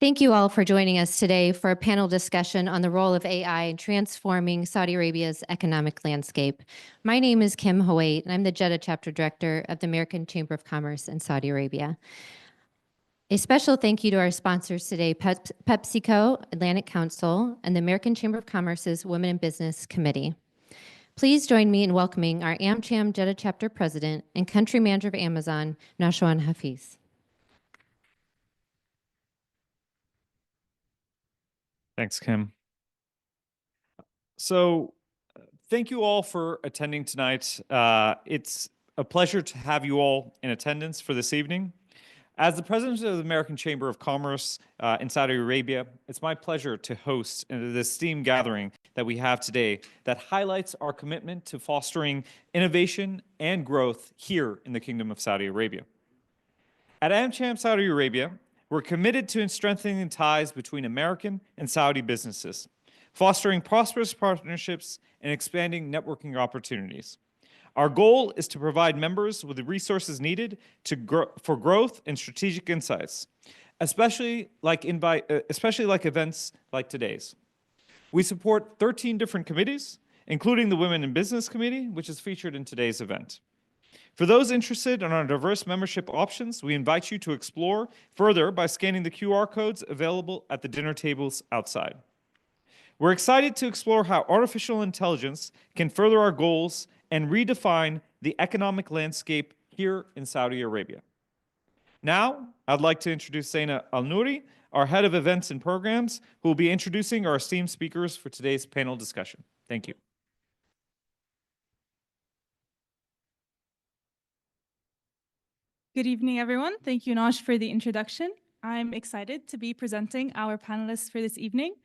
Thank you all for joining us today for a panel discussion on the role of AI in transforming Saudi Arabia's economic landscape. My name is Kim Hawait, and I'm the Jeddah Chapter Director of the American Chamber of Commerce in Saudi Arabia. A special thank you to our sponsors today, PepsiCo, Atlantic Council, and the American Chamber of Commerce's Women in Business Committee. Please join me in welcoming our AmCham Jeddah Chapter President and Country Manager of Amazon, Nashwan Hafiz. Thanks, Kim. So thank you all for attending tonight. It's a pleasure to have you all in attendance for this evening. As the president of the American Chamber of Commerce in Saudi Arabia, it's my pleasure to host this esteemed gathering that we have today that highlights our commitment to fostering innovation and growth here in the Kingdom of Saudi Arabia. At AmCham Saudi Arabia, we're committed to strengthening ties between American and Saudi businesses, fostering prosperous partnerships and expanding networking opportunities. Our goal is to provide members with the resources needed for growth and strategic insights, especially like events like today's. We support 13 different committees, including the Women in Business Committee, which is featured in today's event. For those interested in our diverse membership options, we invite you to explore further by scanning the QR codes available at the dinner tables outside. We're excited to explore how artificial intelligence can further our goals and redefine the economic landscape here in Saudi Arabia. Now, I'd like to introduce Zaina Al-Nouri, our Head of Events and Programs, who will be introducing our esteemed speakers for today's panel discussion. Thank you. Good evening, everyone. Thank you, Nosh, for the introduction. I'm excited to be presenting our panelists for this evening.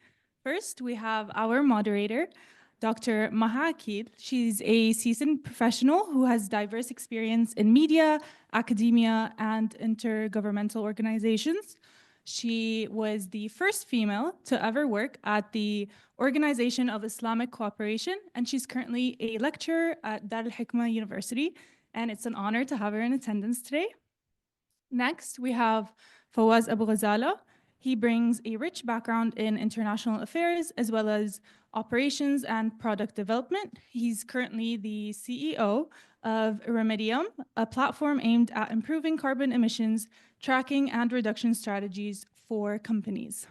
First, we have our moderator, Dr. Maha Akid. She's a seasoned professional who has diverse experience in media, academia, and intergovernmental organizations. She was the first female to ever work at the Organization of Islamic Cooperation, and she's currently a lecturer at Dar al-Hikmah University, and it's an honor to have her in attendance today. Next, we have Fawaz Abu Ghazala. He brings a rich background in international affairs as well as operations and product development. He's currently the CEO of Remedium, a platform aimed at improving carbon emissions, tracking and reduction strategies for companies.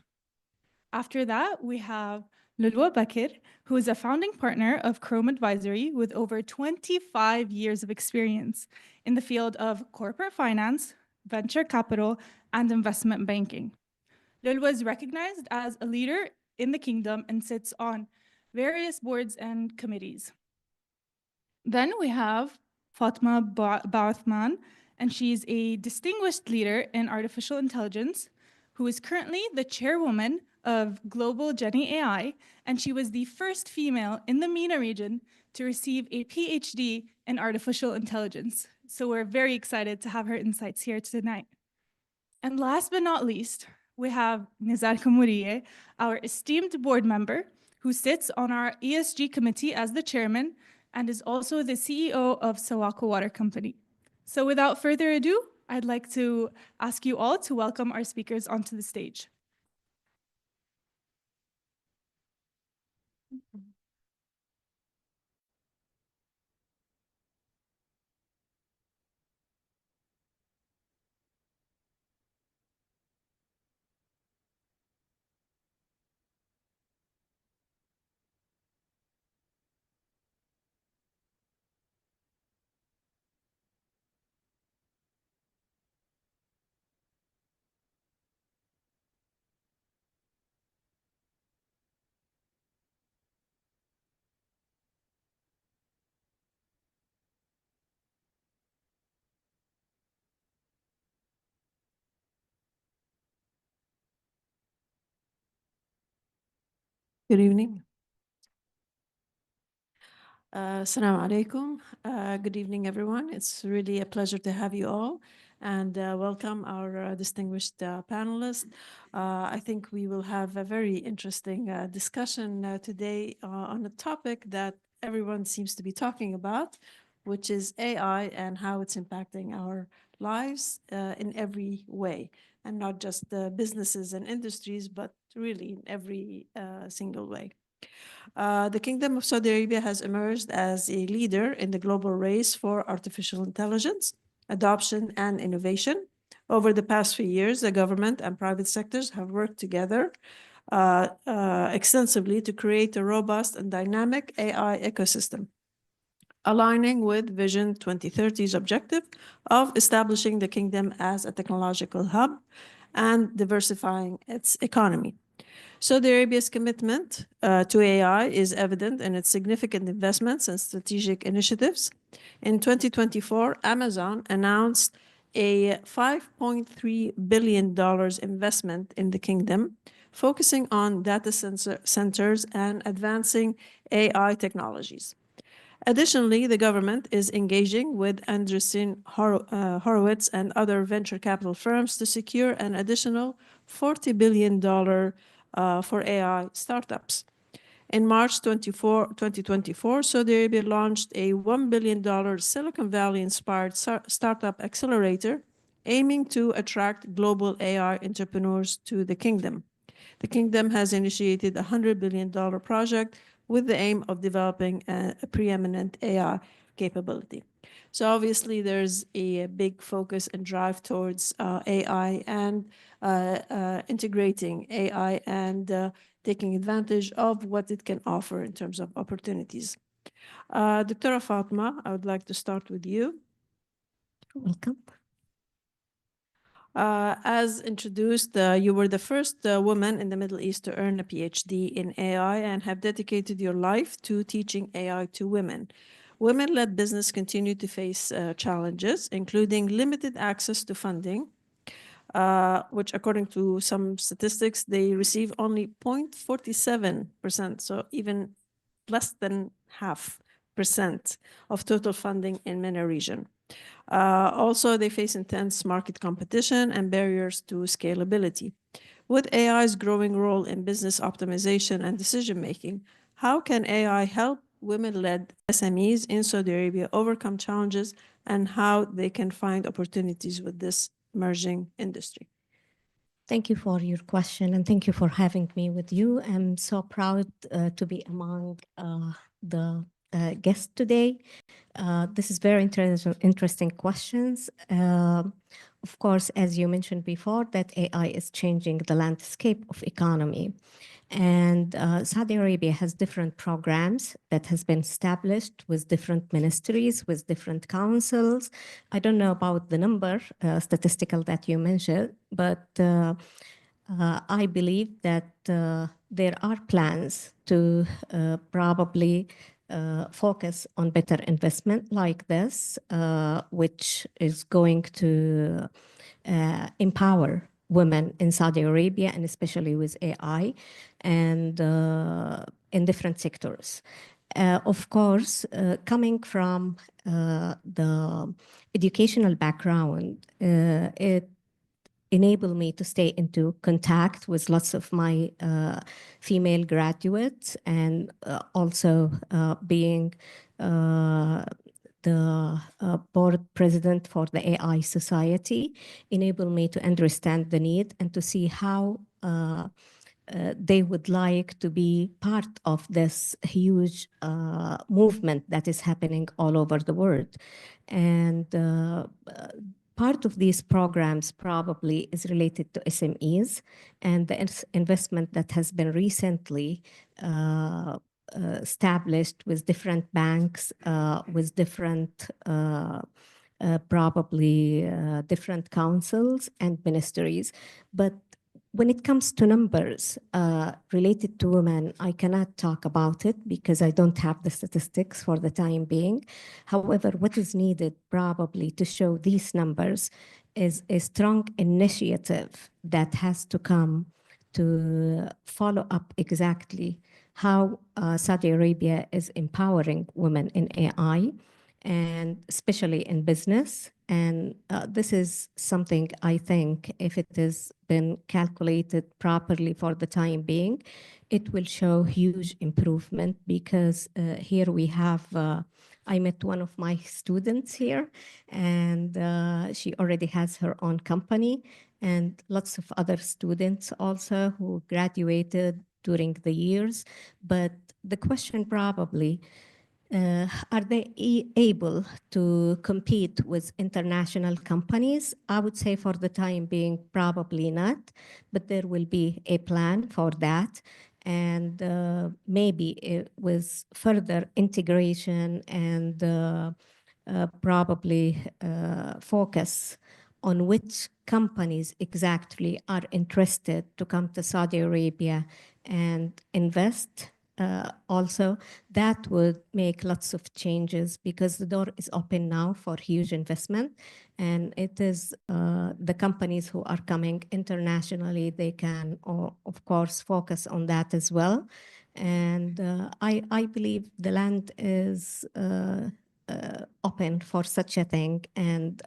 After that, we have Lulwa Bakir, who is a founding partner of Chrome Advisory with over 25 years of experience in the field of corporate finance, venture capital, and investment banking. Lulwa is recognized as a leader in the kingdom and sits on various boards and committees. Then we have Fatma Ba'uthman, and she's a distinguished leader in artificial intelligence who is currently the chairwoman of Global Jenny AI, and she was the first female in the MENA region to receive a PhD in artificial intelligence. So we're very excited to have her insights here tonight. And last but not least, we have Nizar Kamouriye, our esteemed board member, who sits on our ESG committee as the chairman and is also the CEO of Sawako Water Company. So without further ado, I'd like to ask you all to welcome our speakers onto the stage. Good evening. Assalamu alaikum. Good evening, everyone. It's really a pleasure to have you all and welcome our distinguished panelists. I think we will have a very interesting discussion today on a topic that everyone seems to be talking about, which is AI and how it's impacting our lives in every way. and not just the businesses and industries, but really in every single way. The Kingdom of Saudi Arabia has emerged as a leader in the global race for artificial intelligence, adoption, and innovation. Over the past few years, the government and private sectors have worked together extensively to create a robust and dynamic AI ecosystem, aligning with Vision 2030's objective of establishing the kingdom as a technological hub and diversifying its economy. Saudi Arabia's commitment to AI is evident in its significant investments and strategic initiatives. In 2024, Amazon announced a $5.3 billion investment in the kingdom, focusing on data centers and advancing AI technologies. Additionally, the government is engaging with Andreessen Horowitz and other venture capital firms to secure an additional $40 billion for AI startups. In March 2024, Saudi Arabia launched a $1 billion Silicon Valley-inspired startup accelerator, aiming to attract global AI entrepreneurs to the kingdom. The kingdom has initiated a $100 billion project with the aim of developing a preeminent AI capability. So obviously, there's a big focus and drive towards AI and integrating AI and taking advantage of what it can offer in terms of opportunities. Dr. Fatma, I would like to start with you. Welcome. As introduced, you were the first woman in the Middle East to earn a PhD in AI and have dedicated your life to teaching AI to women. Women-led business continue to face challenges, including limited access to funding, which according to some statistics, they receive only 0.47%, so even less than 0.5% of total funding in MENA region. Also, they face intense market competition and barriers to scalability. With AI's growing role in business optimization and decision-making, how can AI help women-led SMEs in Saudi Arabia overcome challenges and how they can find opportunities with this emerging industry? Thank you for your question and thank you for having me with you. I'm so proud to be among the guests today. This is very interesting questions. Of course, as you mentioned before, that AI is changing the landscape of economy. And Saudi Arabia has different programs that has been established with different ministries, with different councils. I don't know about the number statistical that you mentioned, but I believe that there are plans to probably focus on better investment like this, which is going to empower women in Saudi Arabia, and especially with AI and in different sectors. Of course, coming from the educational background, it enabled me to stay into contact with lots of my female graduates, and also being the board president for the AI Society enabled me to understand the need and to see how they would like to be part of this huge movement that is happening all over the world. And part of these programs probably is related to SMEs and the investment that has been recently established with different banks, with different probably different councils and ministries. But when it comes to numbers related to women, I cannot talk about it because I don't have the statistics for the time being. However, what is needed probably to show these numbers is a strong initiative that has to come to follow up exactly how Saudi Arabia is empowering women in AI, and especially in business. And this is something I think if it has been calculated properly for the time being, it will show huge improvement because here we have, I met one of my students here and she already has her own company and lots of other students also who graduated during the years. But the question probably, are they able to compete with international companies? I would say for the time being, probably not, but there will be a plan for that. And maybe with further integration and probably focus on which companies exactly are interested to come to Saudi Arabia and invest. Also, that would make lots of changes because the door is open now for huge investment. And it is the companies who are coming internationally, they can, of course, focus on that as well. And I believe the land is open for such a thing. And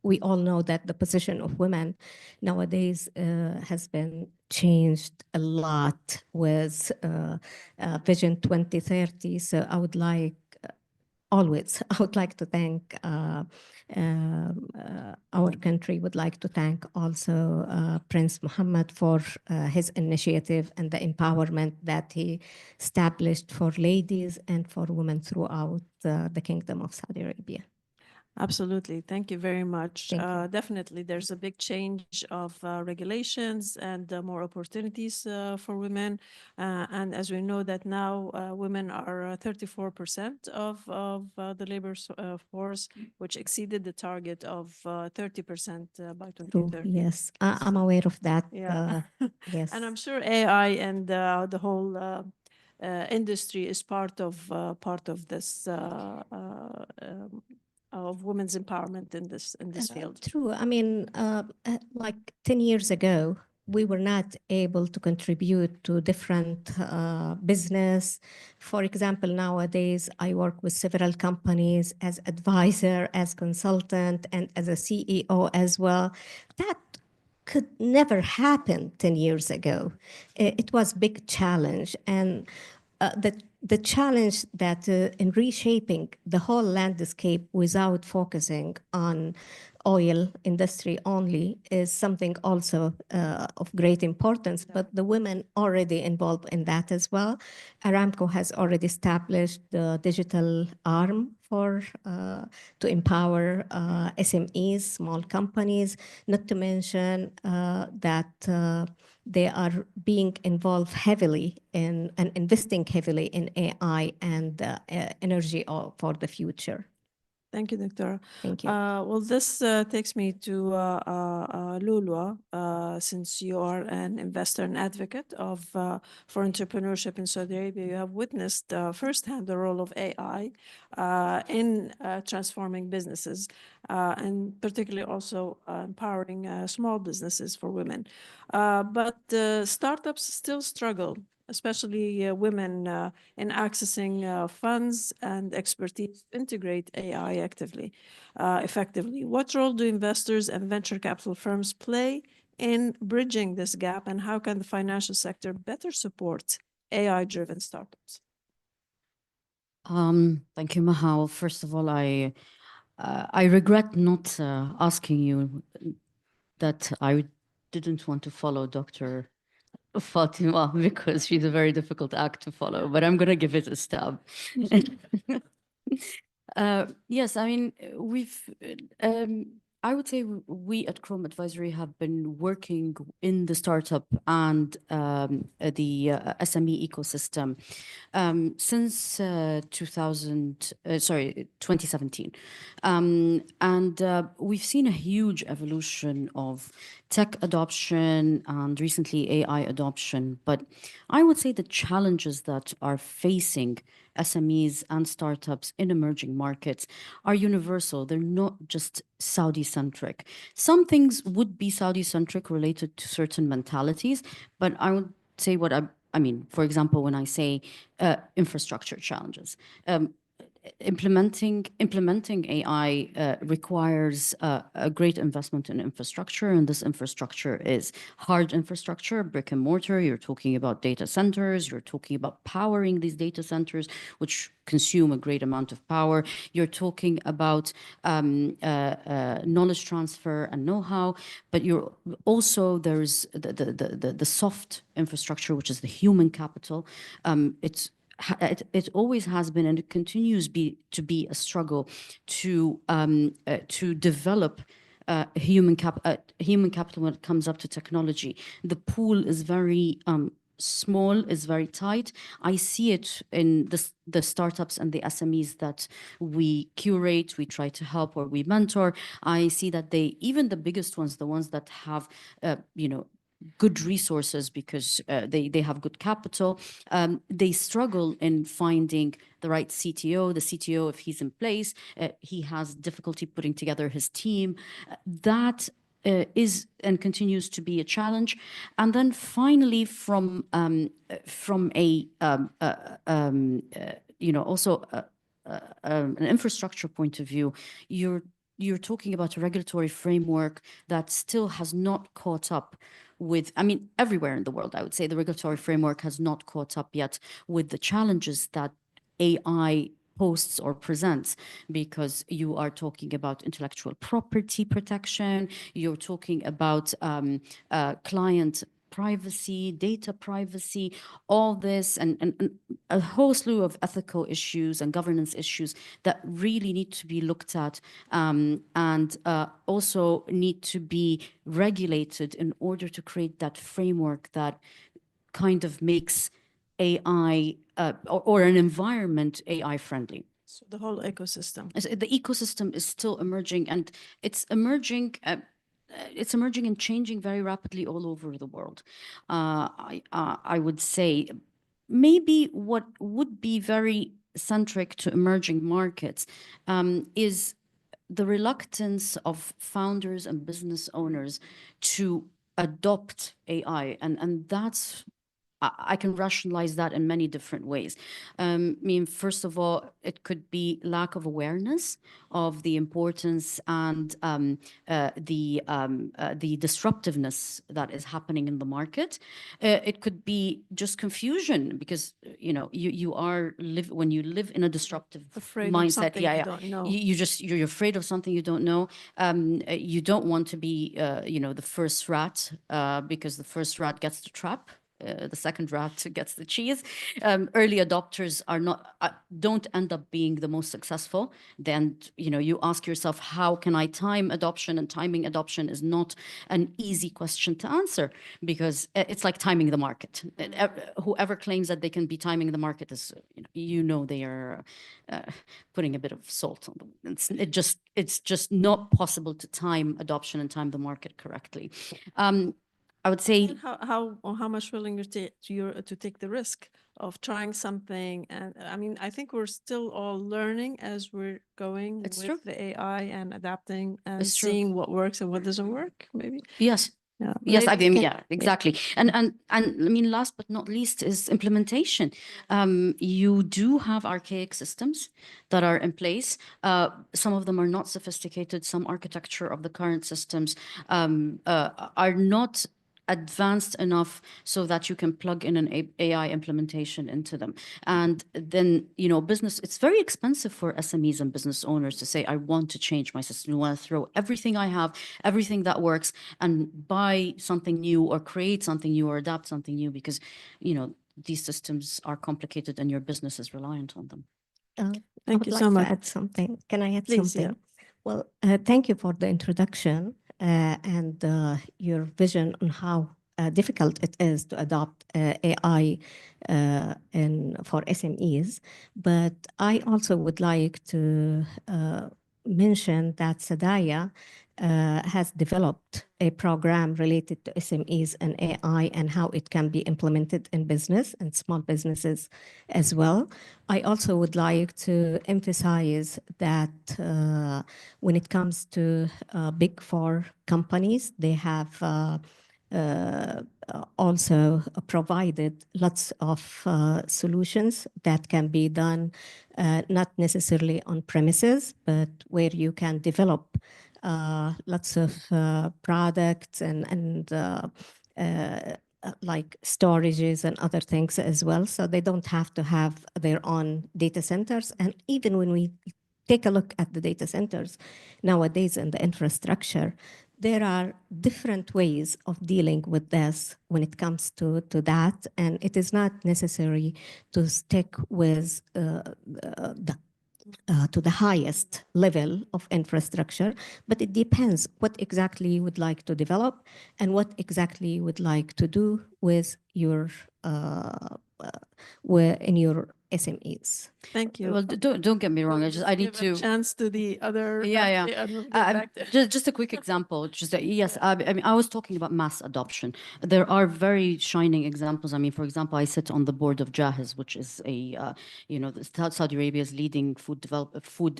we all know that the position of women nowadays has been changed a lot with Vision 2030. So I would like always, I would like to thank our country, would like to thank also Prince Mohammed for his initiative and the empowerment that he established for ladies and for women throughout the Kingdom of Saudi Arabia. Absolutely. Thank you very much. Thank you. Definitely, there's a big change of regulations and more opportunities for women. And as we know that now women are 34% of the labor force, which exceeded the target of 30% by True. 2030. Yes, I'm aware of that. Yeah. Yes. And I'm sure AI and the whole industry is part of this of women's empowerment in this field. True. I mean, like 10 years ago, we were not able to contribute to different business. For example, nowadays, I work with several companies as advisor, as consultant, and as a CEO as well. That could never happen 10 years ago. It was a big challenge. And the challenge that in reshaping the whole landscape without focusing on oil industry only is something also of great importance, but the women already involved in that as well. Aramco has already established the digital arm for to empower SMEs, small companies, not to mention that they are being involved heavily in and investing heavily in AI and energy for the future. Thank you, Doctor. Thank you. Well, this takes me to Lulwa, since you are an investor and advocate of for entrepreneurship in Saudi Arabia. You have witnessed firsthand the role of AI in transforming businesses, and particularly also empowering small businesses for women. But startups still struggle, especially women, in accessing funds and expertise to integrate AI effectively. What role do investors and venture capital firms play in bridging this gap, and how can the financial sector better support AI-driven startups? Thank you, Mahal. First of all, I regret not asking you that I didn't want to follow Dr. Fatima because she's a very difficult act to follow, but I'm going to give it a stab. Yes, I mean, I would say we at Chrome Advisory have been working in the startup and the SME ecosystem since 2017. And we've seen a huge evolution of tech adoption and recently AI adoption. But I would say the challenges that are facing SMEs and startups in emerging markets are universal. They're not just Saudi-centric. Some things would be Saudi-centric related to certain mentalities, but I would say what I mean, for example, when I say infrastructure challenges, implementing AI requires a great investment in infrastructure, and this infrastructure is hard infrastructure, brick and mortar. You're talking about data centers. You're talking about powering these data centers, which consume a great amount of power. You're talking about knowledge transfer and know-how, but you're also there's the soft infrastructure, which is the human capital. It always has been, and it continues to be a struggle to develop human capital when it comes up to technology. The pool is very small, is very tight. I see it in the startups and the SMEs that we curate, we try to help, or we mentor. I see that even the biggest ones, the ones that have good resources because they have good capital, they struggle in finding the right CTO. The CTO, if he's in place, he has difficulty putting together his team. That is and continues to be a challenge. And then finally, from a also an infrastructure point of view, you're talking about a regulatory framework that still has not caught up with, I mean, everywhere in the world, I would say the regulatory framework has not caught up yet with the challenges that AI posts or presents, because you are talking about intellectual property protection, you're talking about client privacy, data privacy, all this, and a whole slew of ethical issues and governance issues that really need to be looked at and also need to be regulated in order to create that framework that kind of makes AI or an environment AI friendly. So the whole ecosystem. The ecosystem is still emerging, and it's emerging. It's emerging and changing very rapidly all over the world. I would say maybe what would be very centric to emerging markets is the reluctance of founders and business owners to adopt AI, and that's I can rationalize that in many different ways. I mean, first of all, it could be lack of awareness of the importance and the disruptiveness that is happening in the market. It could be just confusion because you are when you live in a disruptive Afraid mindset. of something you don't know. You're afraid of something you don't know. You don't want to be the first rat because the first rat gets the trap. The second rat gets the cheese. Early adopters don't end up being the most successful. Then you ask yourself, how can I time adoption? And timing adoption is not an easy question to answer because it's like timing the market. Whoever claims that they can be timing the market is, they are putting a bit of salt on them. It's just not possible to time adoption and time the market correctly. I would say how much willing you're to take the risk of trying something. And I mean, I think we're still all learning as we're going with the AI and adapting and seeing what works and what doesn't work, maybe. Yes. Yeah, yes, I mean, yeah, exactly. And I mean, last but not least is implementation. You do have archaic systems that are in place. Some of them are not sophisticated. Some architecture of the current systems are not advanced enough so that you can plug in an AI implementation into them. And then, business, it's very expensive for SMEs and business owners to say, I want to change my system. I want to throw everything I have, everything that works, and buy something new or create something new or adapt something new because, these systems are complicated and your business is reliant on them. Thank you so much. Add something. Can I add Please, something? yeah. Well, thank you for the introduction and your vision on how difficult it is to adopt AI for SMEs. But I also would like to mention that Sadaya has developed a program related to SMEs and AI and how it can be implemented in business and small businesses as well. I also would like to emphasize that when it comes to big four companies, they have also provided lots of solutions that can be done not necessarily on premises, but where you can develop lots of products and like storages and other things as well. So they don't have to have their own data centers. And even when we take a look at the data centers nowadays and the infrastructure, there are different ways of dealing with this when it comes to that. And it is not necessary to stick with to the highest level of infrastructure, but it depends what exactly you would like to develop and what exactly you would like to do with your in your SMEs. Thank you. Well, don't get me wrong. I need Give a to. chance to the other. Yeah. and we'll get back there. Just a quick example. Just yes, I mean, I was talking about mass adoption. There are very shining examples. I mean, for example, I sit on the board of Jahiz, which is a Saudi Arabia's leading food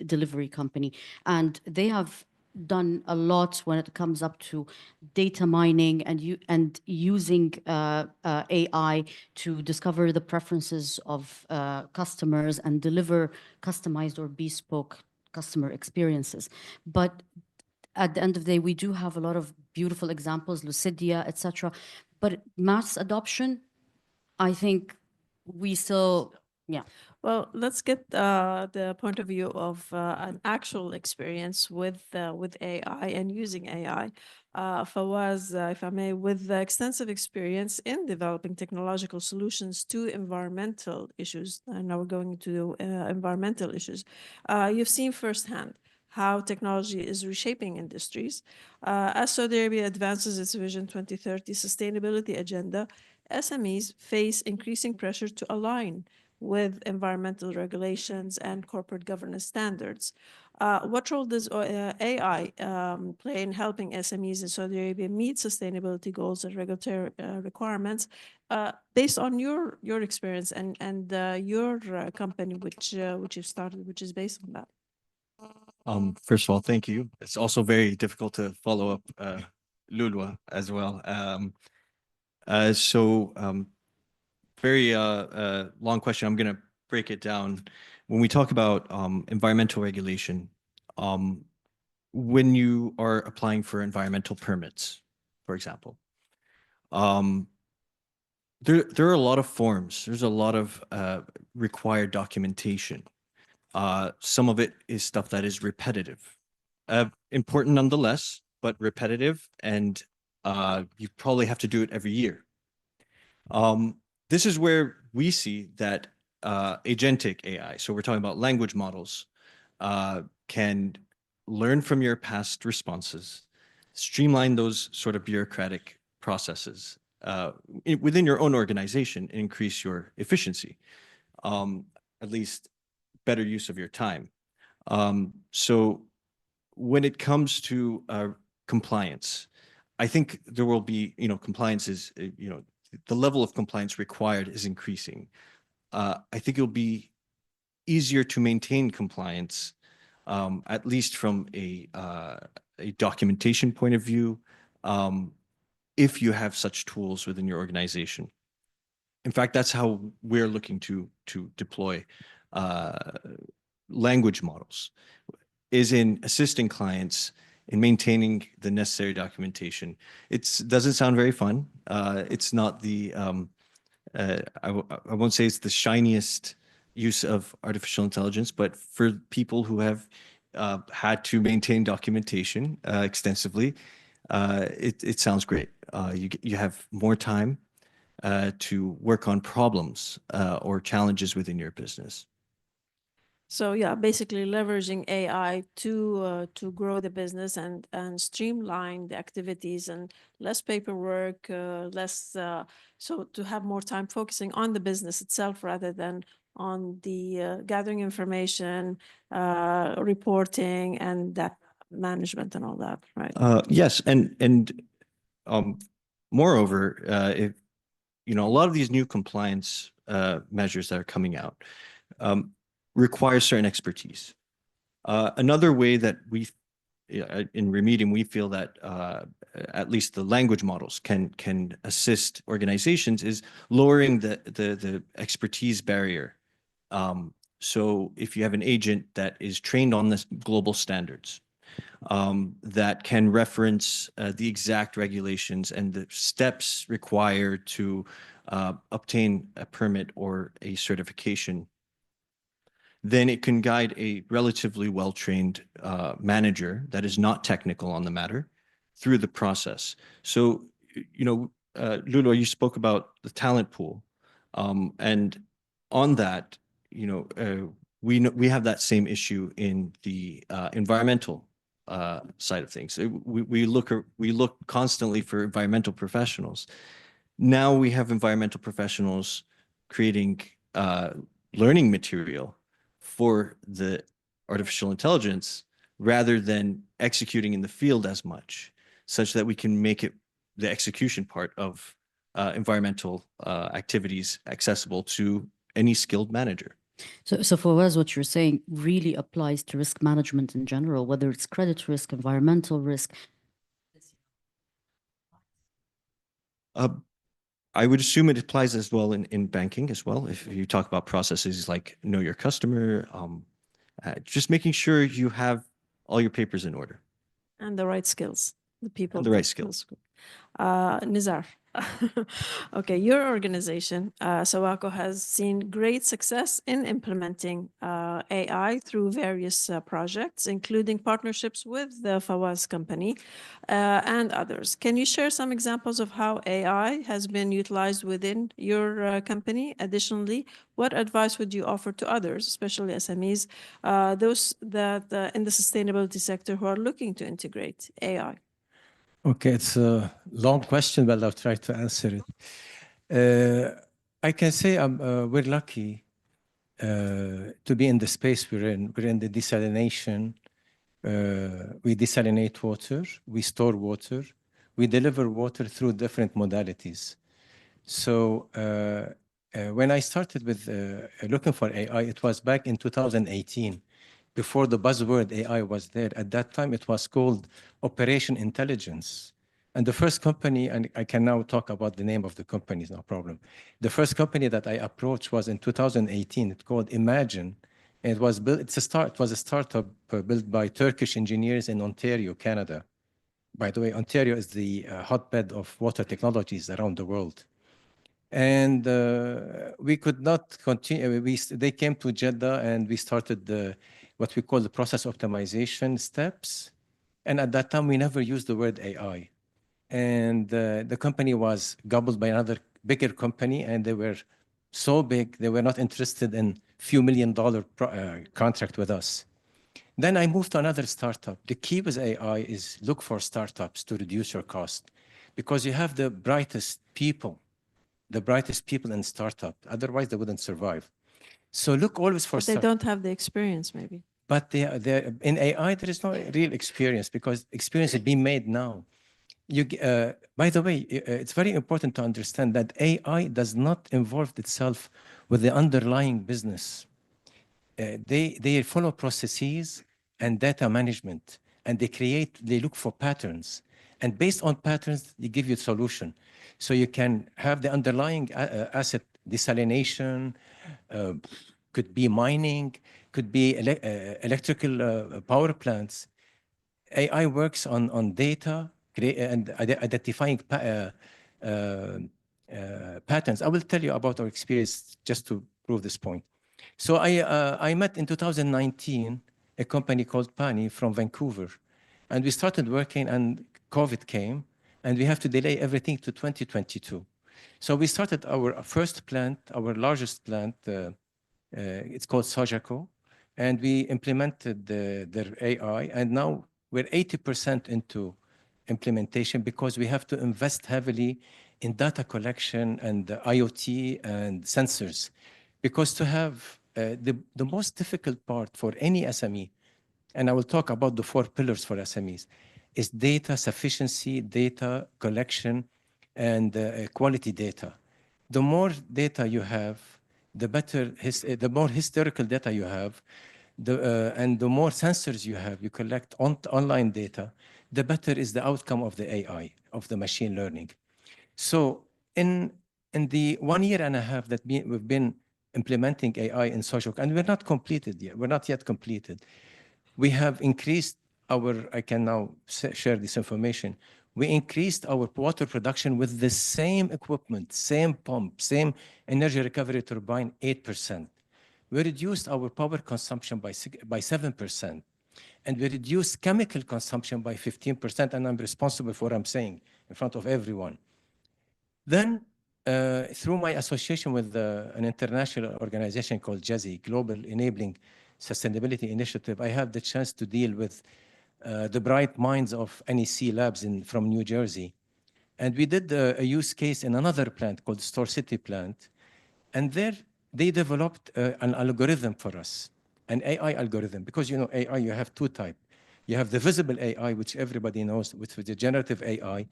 delivery company, and they have done a lot when it comes up to data mining and using AI to discover the preferences of customers and deliver customized or bespoke customer experiences. But at the end of the day, we do have a lot of beautiful examples, Lucidia, etc. But mass adoption, I think we still, yeah. Well, let's get the point of view of an actual experience with AI and using AI. Fawaz, if I may, with extensive experience in developing technological solutions to environmental issues, and now we're going to environmental issues. You've seen firsthand how technology is reshaping industries. As Saudi Arabia advances its Vision 2030 sustainability agenda, SMEs face increasing pressure to align with environmental regulations and corporate governance standards. What role does AI play in helping SMEs in Saudi Arabia meet sustainability goals and regulatory requirements based on your experience and your company, which you've started, which is based on that? First of all, thank you. It's also very difficult to follow up Lulwa as well. Very long question. I'm going to break it down. When we talk about environmental regulation, when you are applying for environmental permits, for example, there are a lot of forms. There's a lot of required documentation. Some of it is stuff that is repetitive, important nonetheless, but repetitive, and you probably have to do it every year. This is where we see that agentic AI, so we're talking about language models, can learn from your past responses, streamline those sort of bureaucratic processes within your own organization, and increase your efficiency, at least better use of your time. So when it comes to compliance, I think there will be, compliance is, the level of compliance required is increasing. I think it'll be easier to maintain compliance, at least from a documentation point of view, if you have such tools within your organization. In fact, that's how we're looking to deploy language models, is in assisting clients in maintaining the necessary documentation. It doesn't sound very fun. It's not the, I won't say it's the shiniest use of artificial intelligence, but for people who have had to maintain documentation extensively, it sounds great. You have more time to work on problems or challenges within your business. So yeah, basically leveraging AI to grow the business and streamline the activities and less paperwork, less so to have more time focusing on the business itself rather than on the gathering information, reporting, and that management and all that, right? Yes, and moreover, if a lot of these new compliance measures that are coming out require certain expertise. Another way that we in Remedium, we feel that at least the language models can assist organizations is lowering the expertise barrier. So if you have an agent that is trained on this global standards, that can reference the exact regulations and the steps required to obtain a permit or a certification, then it can guide a relatively well-trained manager that is not technical on the matter through the process. So, Lulu, you spoke about the talent pool. And on that, we have that same issue in the environmental side of things. We look constantly for environmental professionals. Now we have environmental professionals creating learning material for the artificial intelligence rather than executing in the field as much, such that we can make it the execution part of environmental activities accessible to any skilled manager. So Fawaz, what you're saying really applies to risk management in general, whether it's credit risk, environmental risk. I would assume it applies as well in banking as well. If you talk about processes like know your customer, just making sure you have all your papers in order. And the right skills, the people. And the right skills. Nizar. Okay, your organization, Sawako, has seen great success in implementing AI through various projects, including partnerships with the Fawaz company and others. Can you share some examples of how AI has been utilized within your company? Additionally, what advice would you offer to others, especially SMEs, those that in the sustainability sector who are looking to integrate AI? Okay, it's a long question, but I'll try to answer it. I can say we're lucky to be in the space we're in. We're in the desalination. We desalinate water, we store water, we deliver water through different modalities. So when I started with looking for AI, it was back in 2018. Before the buzzword AI was there. At that time, it was called Operation Intelligence. And the first company, and I can now talk about the name of the company, no problem. The first company that I approached was in 2018. It's called Imagine. And it was built, it was a startup built by Turkish engineers in Ontario, Canada. By the way, Ontario is the hotbed of water technologies around the world. And we could not continue. They came to Jeddah and we started what we call the process optimization steps. And at that time, we never used the word AI. And the company was gobbled by another bigger company, and they were so big, they were not interested in few $1 million contract with us. Then I moved to another startup. The key with AI is look for startups to reduce your cost, because you have the brightest people in startup. Otherwise, they wouldn't survive. So look always for They don't have the experience, maybe. But in AI, there is no real experience, because experience is being made now. By the way, it's very important to understand that AI does not involve itself with the underlying business. They follow processes and data management, and they look for patterns. And based on patterns, they give you a solution. So you can have the underlying asset desalination, could be mining, could be electrical power plants. AI works on data and identifying patterns. I will tell you about our experience just to prove this point. So I met in 2019 a company called Pani from Vancouver, and we started working, and COVID came, and we have to delay everything to 2022. So we started our first plant, our largest plant. It's called Sajako, and we implemented their AI, and now we're 80% into implementation, because we have to invest heavily in data collection and IoT and sensors. Because to have the most difficult part for any SME, and I will talk about the 4 pillars for SMEs, is data sufficiency, data collection, and quality data. The more data you have, the better, the more historical data you have, And the more sensors you have, you collect online data, the better is the outcome of the AI, of the machine learning. So in the 1.5 years that we've been implementing AI in social, and we're not completed yet, we're not yet completed, we have increased our, I can now share this information, we increased our water production with the same equipment, same pump, same energy recovery turbine, 8%. We reduced our power consumption by 7%. And we reduced chemical consumption by 15%, and I'm responsible for what I'm saying in front of everyone. Then, through my association with an international organization called GESI, Global Enabling Sustainability Initiative, I had the chance to deal with the bright minds of NEC Labs from New Jersey. And we did a use case in another plant called Store City plant. And there, they developed an algorithm for us, an AI algorithm, because AI, you have two types. You have the visible AI, which everybody knows, which is the generative AI,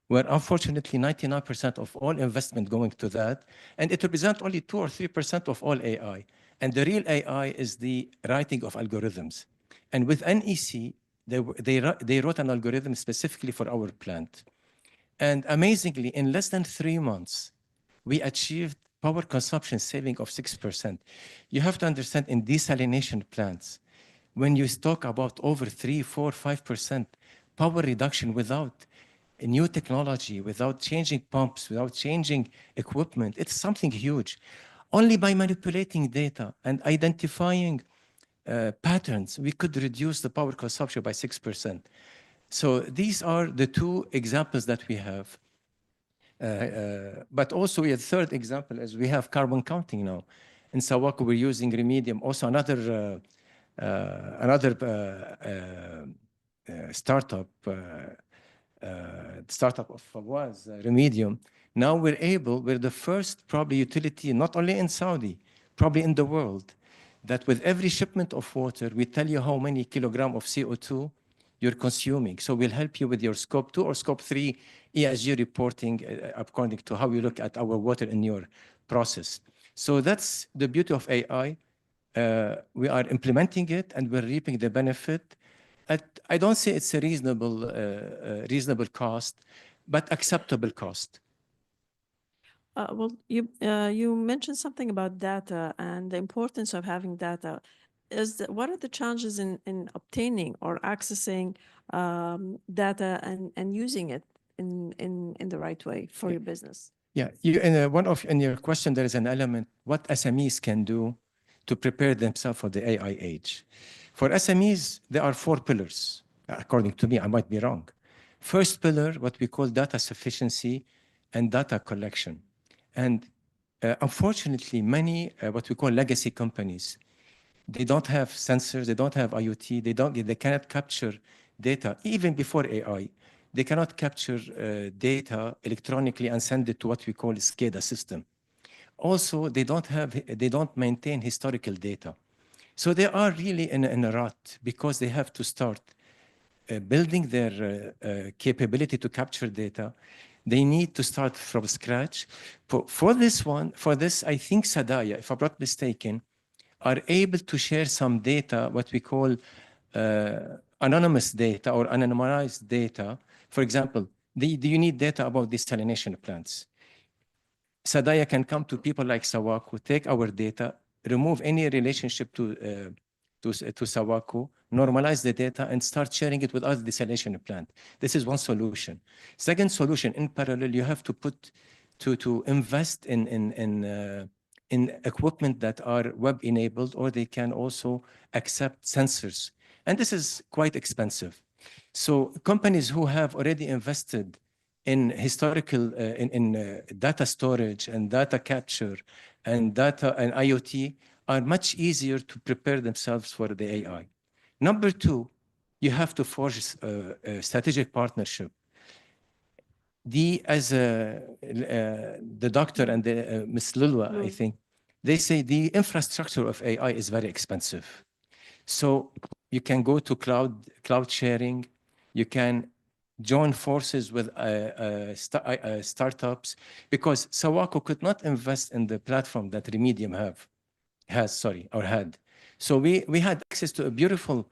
where unfortunately 99% of all investment going to that, and it represents only 2 or 3% of all AI. And the real AI is the writing of algorithms. And with NEC, they wrote an algorithm specifically for our plant. And amazingly, in less than 3 months, we achieved power consumption saving of 6%. You have to understand, in desalination plants, when you talk about over 3, 4, 5% power reduction without a new technology, without changing pumps, without changing equipment, it's something huge. Only by manipulating data and identifying patterns, we could reduce the power consumption by 6%. So these are the two examples that we have. But also, a third example is we have carbon counting now. In Sawako, we're using Remedium, also another startup of Fawaz, Remedium. Now we're the first probably utility, not only in Saudi, probably in the world, that with every shipment of water, we tell you how many kilograms of CO2 you're consuming. So we'll help you with your scope 2 or scope 3 ESG reporting according to how you look at our water in your process. So that's the beauty of AI. We are implementing it and we're reaping the benefit. I don't say it's a reasonable cost, but acceptable cost. Well, you mentioned something about data and the importance of having data. What are the challenges in obtaining or accessing data and using it in the right way for your business? Yeah, in your question, there is an element, what SMEs can do to prepare themselves for the AI age. For SMEs, there are 4 pillars, according to me, I might be wrong. First pillar, what we call data sufficiency and data collection. And unfortunately, many what we call legacy companies, they don't have sensors, they don't have IoT, they cannot capture data, even before AI. They cannot capture data electronically and send it to what we call a SCADA system. Also, they don't maintain historical data. So they are really in a rut because they have to start building their capability to capture data. They need to start from scratch. For this, I think Sadaya, if I'm not mistaken, are able to share some data, what we call anonymous data or anonymized data. For example, do you need data about desalination plants? Sadaya can come to people like Sawako, take our data, remove any relationship to Sawako, normalize the data, and start sharing it with other desalination plant. This is one solution. Second solution, in parallel, you have to invest in equipment that are web-enabled, or they can also accept sensors. And this is quite expensive. So companies who have already invested in historical, in data storage and data capture and data and IoT are much easier to prepare themselves for the AI. Number 2, you have to forge a strategic partnership. As the doctor and Ms. Lulwa, I think, they say the infrastructure of AI is very expensive. So you can go to cloud sharing. You can join forces with startups, because Sawako could not invest in the platform that Remedium had. So we had access to a beautiful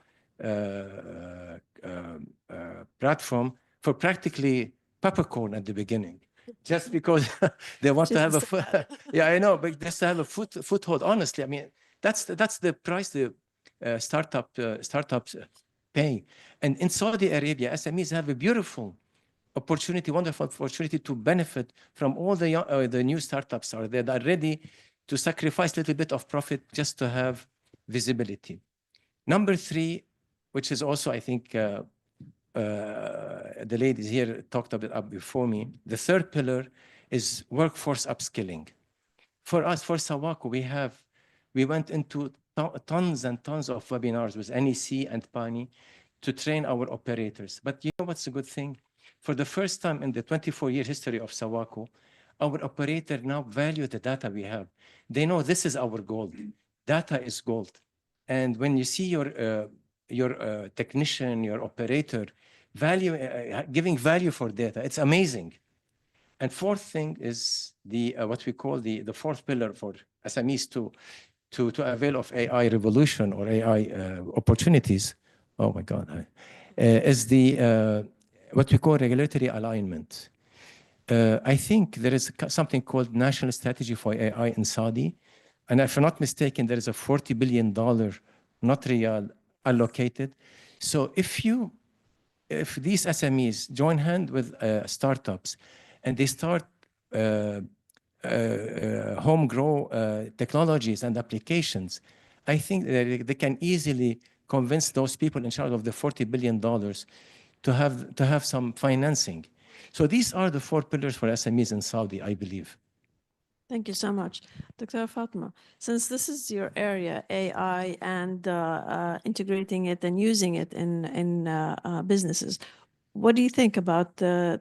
platform for practically peppercorn at the beginning, just because they want to have a yeah, I know, but just to have a foothold. Honestly, I mean, that's the price the startups pay. And in Saudi Arabia, SMEs have a beautiful opportunity, wonderful opportunity to benefit from all the new startups that are ready to sacrifice a little bit of profit just to have visibility. Number three, which is also, I think, the ladies here talked a bit up before me. The third pillar is workforce upskilling. For us, for Sawako, we went into tons and tons of webinars with NEC and PANI to train our operators. But you know what's a good thing? For the first time in the 24-year history of Sawako, our operator now value the data we have. They know this is our gold. Data is gold. And when you see your technician, your operator, giving value for data, it's amazing. And fourth thing is the what we call the fourth pillar for SMEs to avail of AI revolution or AI opportunities. Oh my God, is the what we call regulatory alignment. I think there is something called National Strategy for AI in Saudi. And if I'm not mistaken, there is a $40 billion, not real, allocated. So if these SMEs join hand with startups and they start homegrown technologies and applications, I think they can easily convince those people in charge of the $40 billion to have some financing. So these are the four pillars for SMEs in Saudi, I believe. Thank you so much. Dr. Fatma, since this is your area, AI, and integrating it and using it in businesses, what do you think about the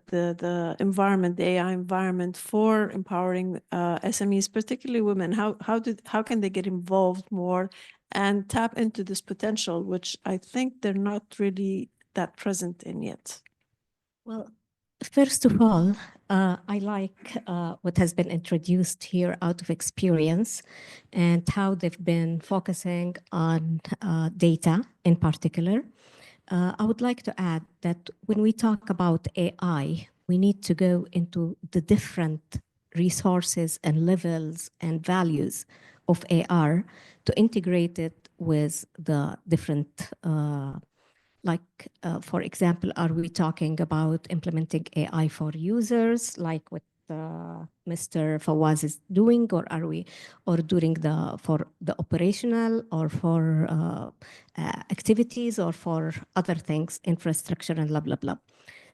environment, the AI environment for empowering SMEs, particularly women? How can they get involved more and tap into this potential, which I think they're not really that present in yet? Well, first of all, I like what has been introduced here out of experience and how they've been focusing on data in particular. I would like to add that when we talk about AI, we need to go into the different resources and levels and values of AR to integrate it with the different for example, are we talking about implementing AI for users, like what Mr. Fawaz is doing, or are we, or doing for the operational, or for activities, or for other things, infrastructure and blah, blah, blah.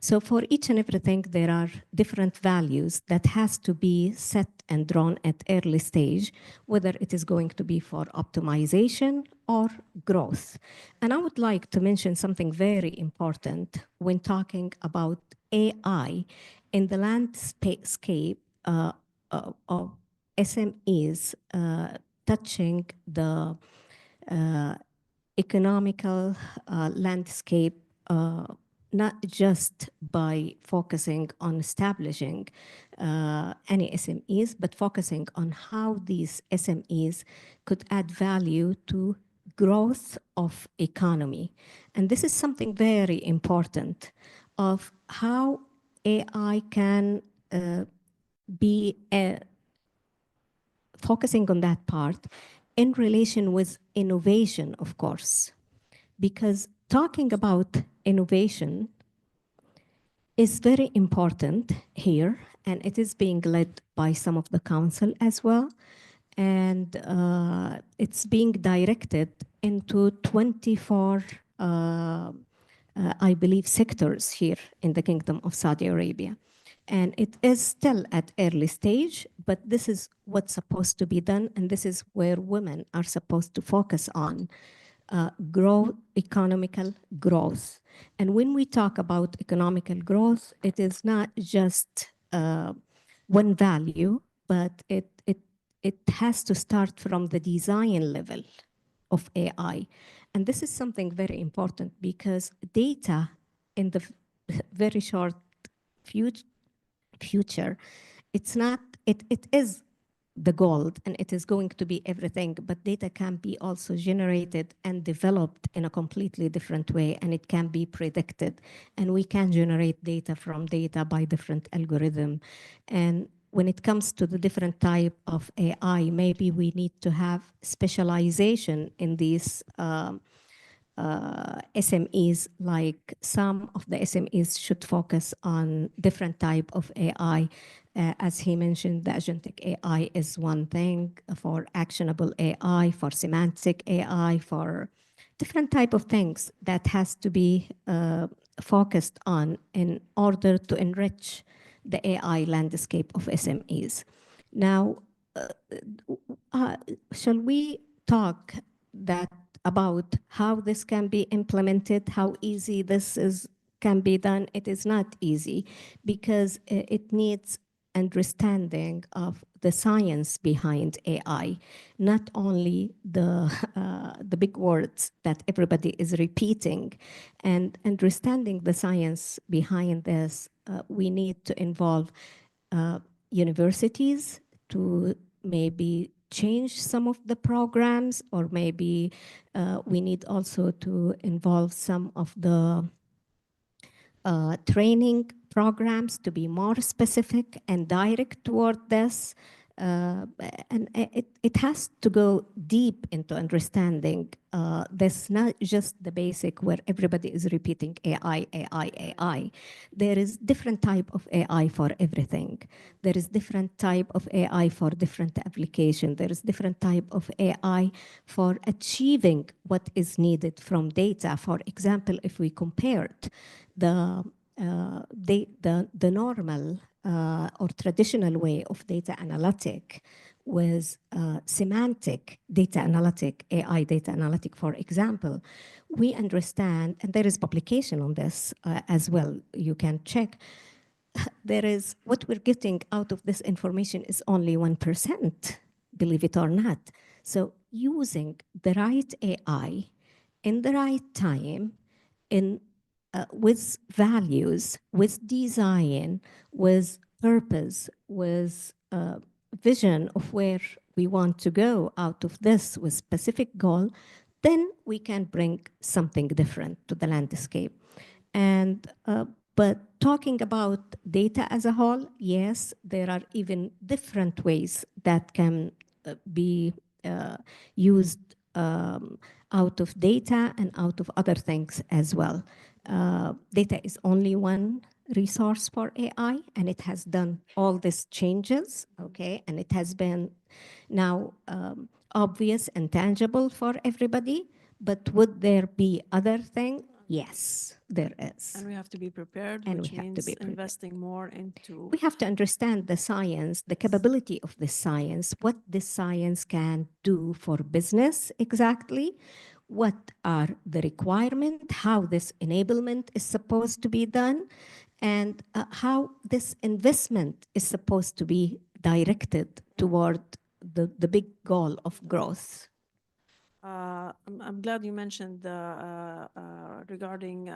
So for each and everything, there are different values that has to be set and drawn at early stage, whether it is going to be for optimization or growth. And I would like to mention something very important when talking about AI in the landscape of SMEs touching the economical landscape, not just by focusing on establishing any SMEs, but focusing on how these SMEs could add value to growth of economy. And this is something very important of how AI can be focusing on that part in relation with innovation, of course, because talking about innovation is very important here, and it is being led by some of the council as well. And it's being directed into 24, I believe, sectors here in the Kingdom of Saudi Arabia. And it is still at early stage, but this is what's supposed to be done, and this is where women are supposed to focus on. Economical growth. And when we talk about economical growth, it is not just one value, but it has to start from the design level of AI. And this is something very important because data in the very short future, it's not, it is the gold, and it is going to be everything, but data can be also generated and developed in a completely different way, and it can be predicted. And we can generate data from data by different algorithm. And when it comes to the different type of AI, maybe we need to have specialization in these SMEs, like some of the SMEs should focus on different type of AI. As he mentioned, the agentic AI is one thing for actionable AI, for semantic AI, for different type of things that has to be focused on in order to enrich the AI landscape of SMEs. Now, shall we talk about how this can be implemented, how easy this can be done? It is not easy because it needs understanding of the science behind AI, not only the big words that everybody is repeating. And understanding the science behind this, we need to involve universities to maybe change some of the programs, or maybe we need also to involve some of the training programs to be more specific and direct toward this. And it has to go deep into understanding this, not just the basic where everybody is repeating AI, AI, AI. There is different type of AI for everything. There is different type of AI for different application. There is different type of AI for achieving what is needed from data. For example, if we compared the normal or traditional way of data analytic with semantic data analytic, AI data analytic, for example, we understand, and there is publication on this as well, you can check, there is, what we're getting out of this information is only 1%, believe it or not. So using the right AI in the right time, with values, with design, with purpose, with vision of where we want to go out of this with specific goal, then we can bring something different to the landscape. And but talking about data as a whole, yes, there are even different ways that can be used out of data and out of other things as well. Data is only one resource for AI, and it has done all these changes, okay? And it has been now obvious and tangible for everybody, but would there be other things? Yes, there is. And we have to be prepared, And which we have to means be prepared. investing more into. We have to understand the science, the capability of this science, what this science can do for business exactly, what are the requirements, how this enablement is supposed to be done, and how this investment is supposed to be directed toward the big goal of growth. I'm glad you mentioned regarding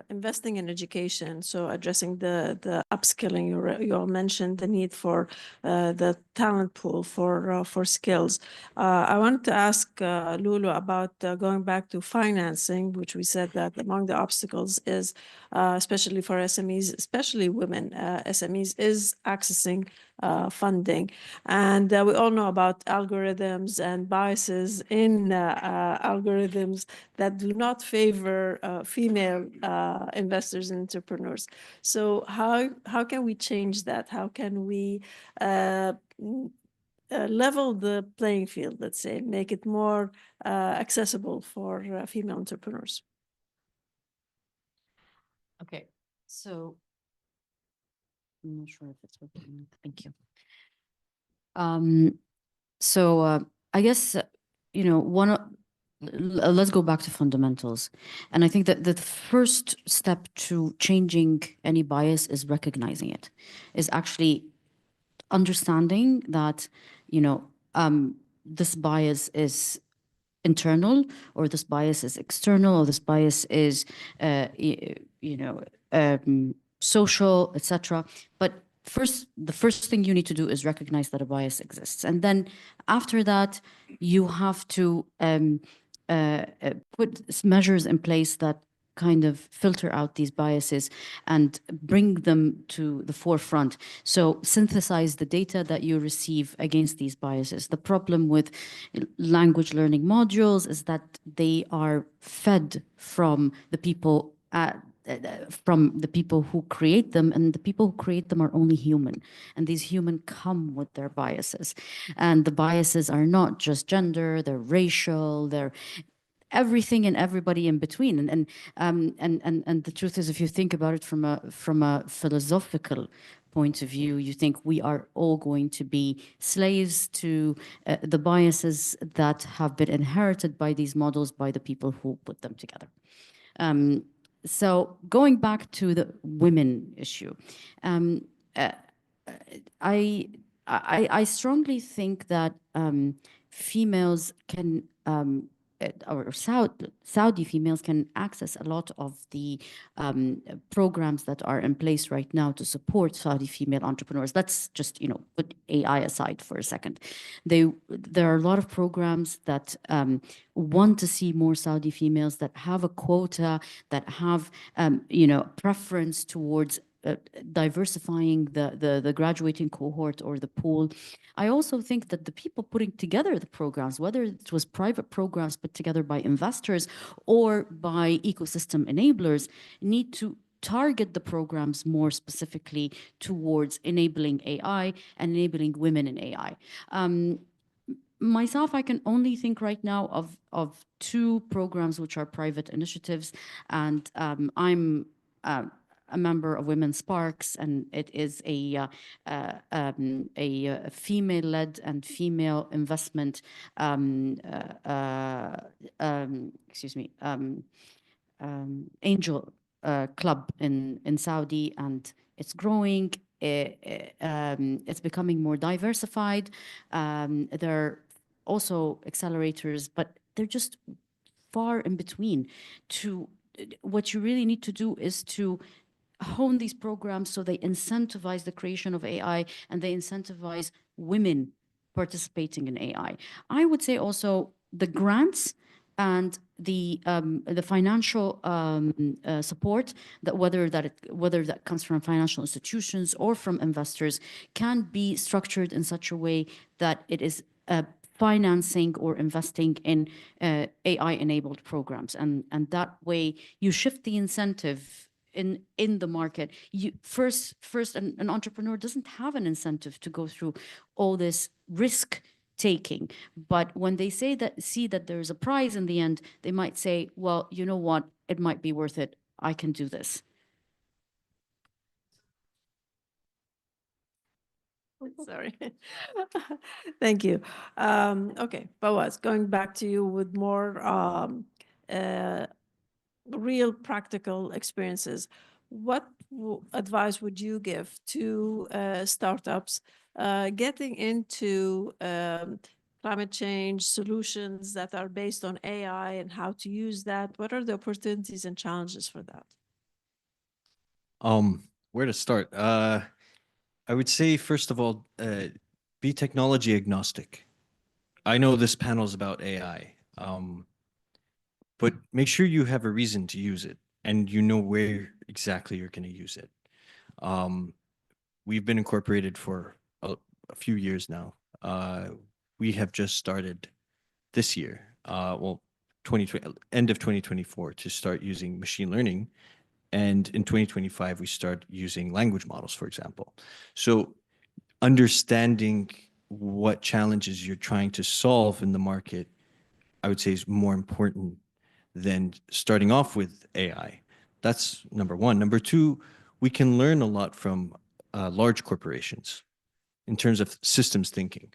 investing in education, so addressing the upskilling. You all mentioned the need for the talent pool for skills. I wanted to ask Lulu about going back to financing, which we said that among the obstacles is, especially for SMEs, especially women SMEs, is accessing funding. And we all know about algorithms and biases in algorithms that do not favor female investors and entrepreneurs. So how can we change that? How can we level the playing field, let's say, make it more accessible for female entrepreneurs? Okay, so I'm not sure if it's working. Thank you. I guess, you know, let's go back to fundamentals. And I think that the first step to changing any bias is recognizing it, is actually understanding that, you know, this bias is internal, or this bias is external, or this bias is, you know, social, etc. But the first thing you need to do is recognize that a bias exists. And then after that, you have to put measures in place that kind of filter out these biases and bring them to the forefront. So synthesize the data that you receive against these biases. The problem with language learning modules is that they are fed from the people who create them, and the people who create them are only human, and these human come with their biases, and the biases are not just gender, they're racial, they're everything and everybody in between. And the truth is, if you think about it from a philosophical point of view, you think we are all going to be slaves to the biases that have been inherited by these models by the people who put them together. So going back to the women issue, I strongly think that females can or Saudi females can access a lot of the programs that are in place right now to support Saudi female entrepreneurs. Let's just, put AI aside for a second. There are a lot of programs that want to see more Saudi females, that have a quota, that have, preference towards diversifying the graduating cohort or the pool. I also think that the people putting together the programs, whether it was private programs put together by investors or by ecosystem enablers, need to target the programs more specifically towards enabling AI and enabling women in AI. Myself, I can only think right now of two programs which are private initiatives, and I'm a member of Women Sparks, and it is a female-led and female investment, angel club in Saudi, and it's growing. It's becoming more diversified. There are also accelerators, but they're just far in between. What you really need to do is to hone these programs so they incentivize the creation of AI and they incentivize women participating in AI. I would say also the grants and the financial support, that whether that comes from financial institutions or from investors, can be structured in such a way that it is financing or investing in AI-enabled programs, and that way you shift the incentive in the market. First, an entrepreneur doesn't have an incentive to go through all this risk taking, but when they see that there's a prize in the end, they might say, well, you know what, it might be worth it, I can do this. Sorry. Thank you. Okay, Fawaz, going back to you with more real practical experiences. What advice would you give to startups getting into climate change solutions that are based on AI and how to use that? What are the opportunities and challenges for that? Where to start? I would say, first of all, be technology agnostic. I know this panel is about AI, but make sure you have a reason to use it and you know where exactly you're going to use it. We've been incorporated for a few years now. We have just started this year, end of 2024, to start using machine learning. And in 2025, we start using language models, for example. So understanding what challenges you're trying to solve in the market, I would say, is more important than starting off with AI. That's number one. Number two, we can learn a lot from large corporations in terms of systems thinking.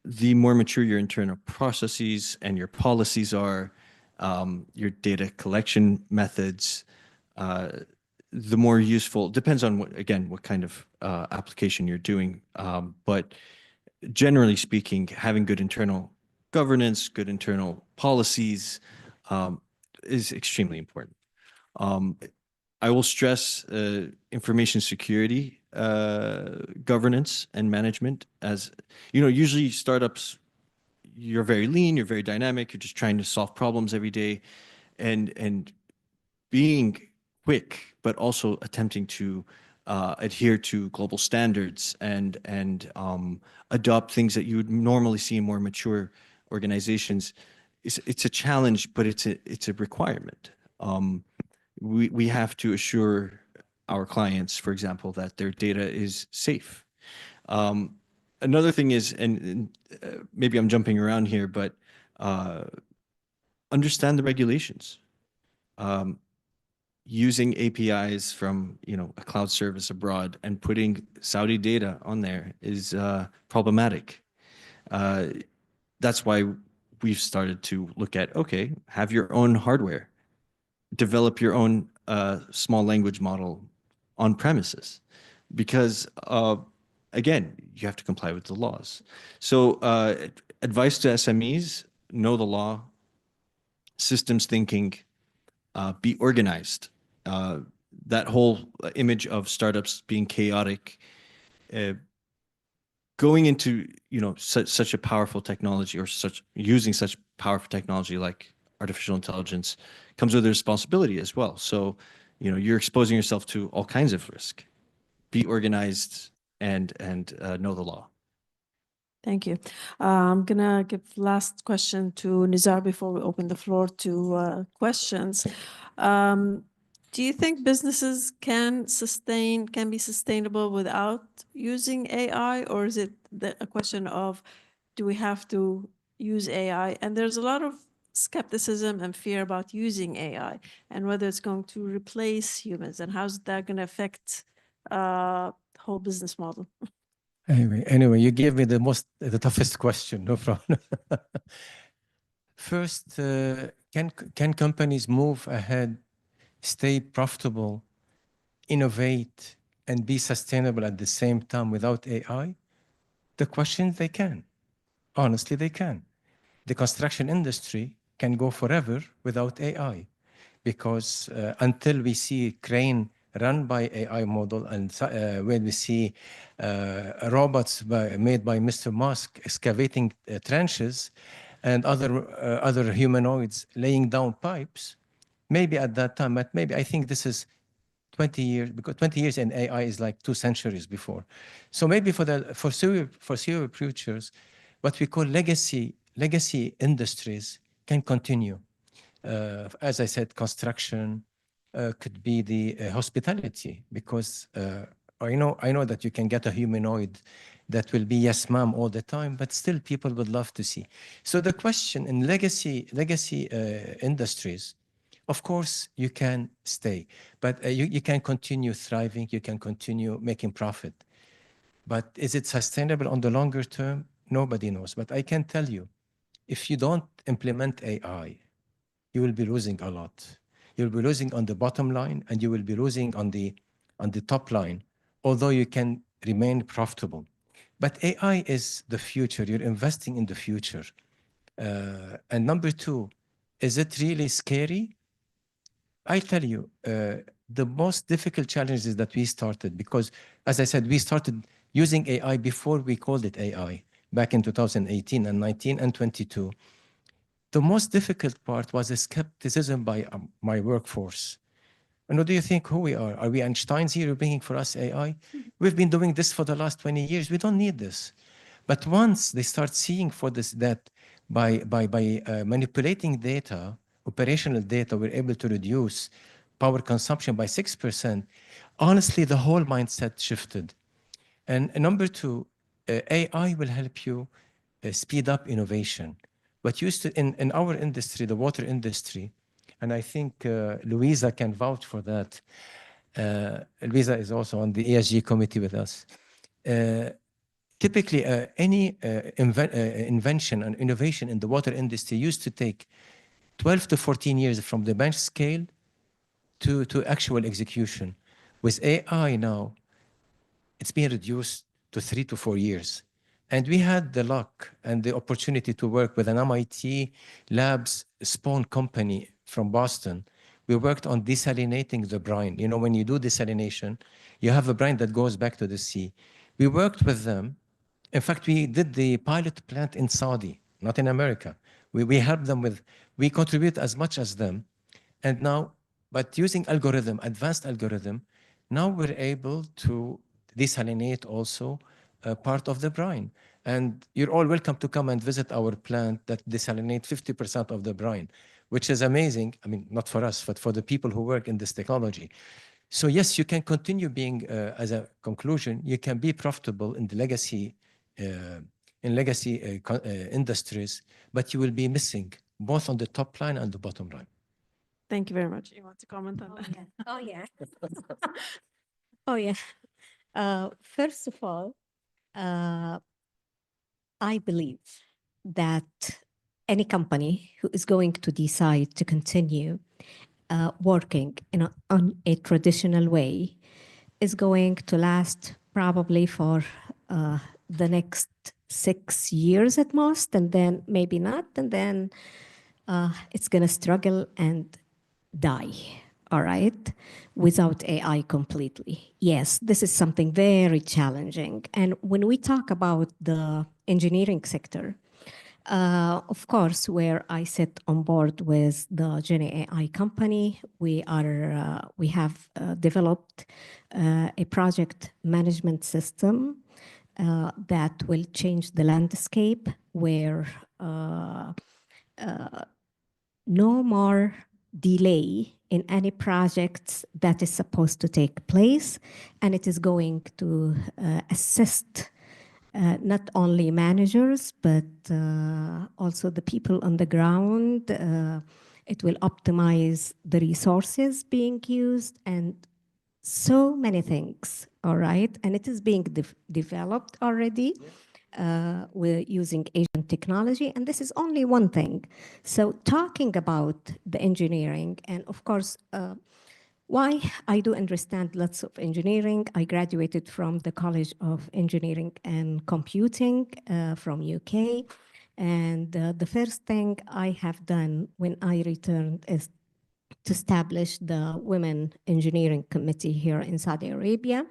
The more mature your internal processes and your policies are, your data collection methods, the more useful, depends on what kind of application you're doing. But generally speaking, having good internal governance, good internal policies is extremely important. I will stress information security governance and management. As you know, usually startups, you're very lean, you're very dynamic, you're just trying to solve problems every day, and being quick, but also attempting to adhere to global standards and adopt things that you would normally see in more mature organizations. It's a challenge, but it's a requirement. We have to assure our clients, for example, that their data is safe. Another thing is, and maybe I'm jumping around here, but understand the regulations. Using APIs from a cloud service abroad and putting Saudi data on there is problematic. That's why we've started to look at, okay, have your own hardware, develop your own small language model on premises, because again, you have to comply with the laws. So advice to SMEs: know the law, systems thinking, be organized. That whole image of startups being chaotic, going into such a powerful technology, or using such powerful technology like artificial intelligence, comes with a responsibility as well. So you're exposing yourself to all kinds of risk. Be organized and know the law. Thank you. I'm gonna give last question to Nizar before we open the floor to questions. Do you think businesses can be sustainable without using AI, or is it a question of, do we have to use AI? And there's a lot of skepticism and fear about using AI and whether it's going to replace humans, and how's that going to affect whole business model. Anyway, you gave me the toughest question. No problem. First, can companies move ahead, stay profitable, innovate, and be sustainable at the same time without AI? The question, they can. Honestly, they can. The construction industry can go forever without AI, because until we see crane run by AI model, and when we see robots made by Mr. Musk excavating trenches, and other humanoids laying down pipes, maybe at that time, but maybe I think this is 20 years, because 20 years in AI is like 2 centuries before. So maybe for the foreseeable futures, what we call legacy industries can continue. As I said, construction could be the hospitality, because I know that you can get a humanoid that will be yes ma'am all the time, but still people would love to see. So the question in legacy industries, of course you can stay, but you can continue thriving, you can continue making profit. But is it sustainable on the longer term? Nobody knows. But I can tell you, if you don't implement AI, you will be losing a lot. You'll be losing on the bottom line, and you will be losing on the top line, although you can remain profitable. But AI is the future. You're investing in the future. And number two, is it really scary? I tell you, the most difficult challenges that we started, because as I said, we started using AI before we called it AI, back in 2018 and 19 and 22. The most difficult part was the skepticism by my workforce. And what do you think who we are? Are we Einsteins here bringing for us AI? We've been doing this for the last 20 years. We don't need this. But once they start seeing for this, that by manipulating data, operational data, we're able to reduce power consumption by 6%, honestly, the whole mindset shifted. And number two, AI will help you speed up innovation. What used to, in our industry, the water industry, and I think Louisa can vouch for that. Louisa is also on the ESG committee with us. Typically, any invention and innovation in the water industry used to take 12 to 14 years from the bench scale to actual execution. With AI now, it's being reduced to 3 to 4 years. And we had the luck and the opportunity to work with an MIT Labs spawn company from Boston, we worked on desalinating the brine. You know, when you do desalination, you have a brine that goes back to the sea. We worked with them. In fact, we did the pilot plant in Saudi, not in America. We helped them with, we contribute as much as them. And now, but using advanced algorithm, now we're able to desalinate also part of the brine. And you're all welcome to come and visit our plant that desalinate 50% of the brine, which is amazing. I mean, not for us, but for the people who work in this technology. So yes, you can continue being, as a conclusion, you can be profitable in the legacy, industries, but you will be missing both on the top line and the bottom line. Thank you very much. You want to comment on that? Oh, yeah. Oh, yeah. First of all, I believe that any company who is going to decide to continue working on a traditional way is going to last probably for the next 6 years at most, and then maybe not, and then it's going to struggle and die, all right, without AI completely. Yes, this is something very challenging. And when we talk about the engineering sector, of course, where I sit on board with the Gen AI company, we have developed a project management system that will change the landscape, where no more delay in any projects that is supposed to take place, and it is going to assist not only managers, but also the people on the ground. It will optimize the resources being used and so many things, all right? And it is being developed already. We're using Asian technology, and this is only one thing. So talking about the engineering, and of course, why I do understand lots of engineering. I graduated from the College of Engineering and Computing from UK. And the first thing I have done when I returned is to establish the Women Engineering Committee here in Saudi Arabia.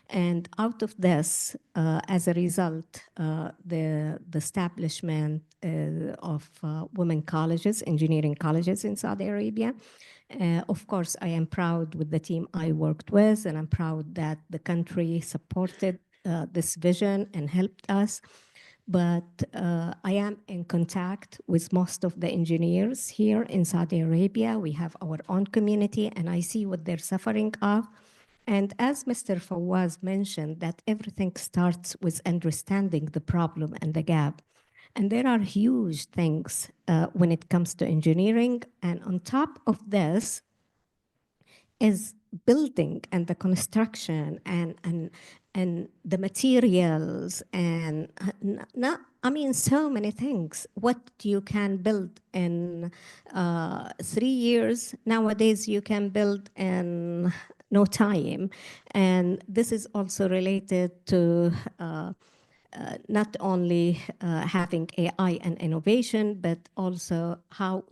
And out of this, as a result, the establishment of women colleges, engineering colleges in Saudi Arabia. Of course, I am proud with the team I worked with, and I'm proud that the country supported this vision and helped us. But I am in contact with most of the engineers here in Saudi Arabia. We have our own community, and I see what they're suffering of. And as Mr. Fawaz mentioned, that everything starts with understanding the problem and the gap. And there are huge things when it comes to engineering. And on top of this is building and the construction and the materials and so many things. What you can build in 3 years, nowadays you can build in no time. And this is also related to not only having AI and innovation, but also how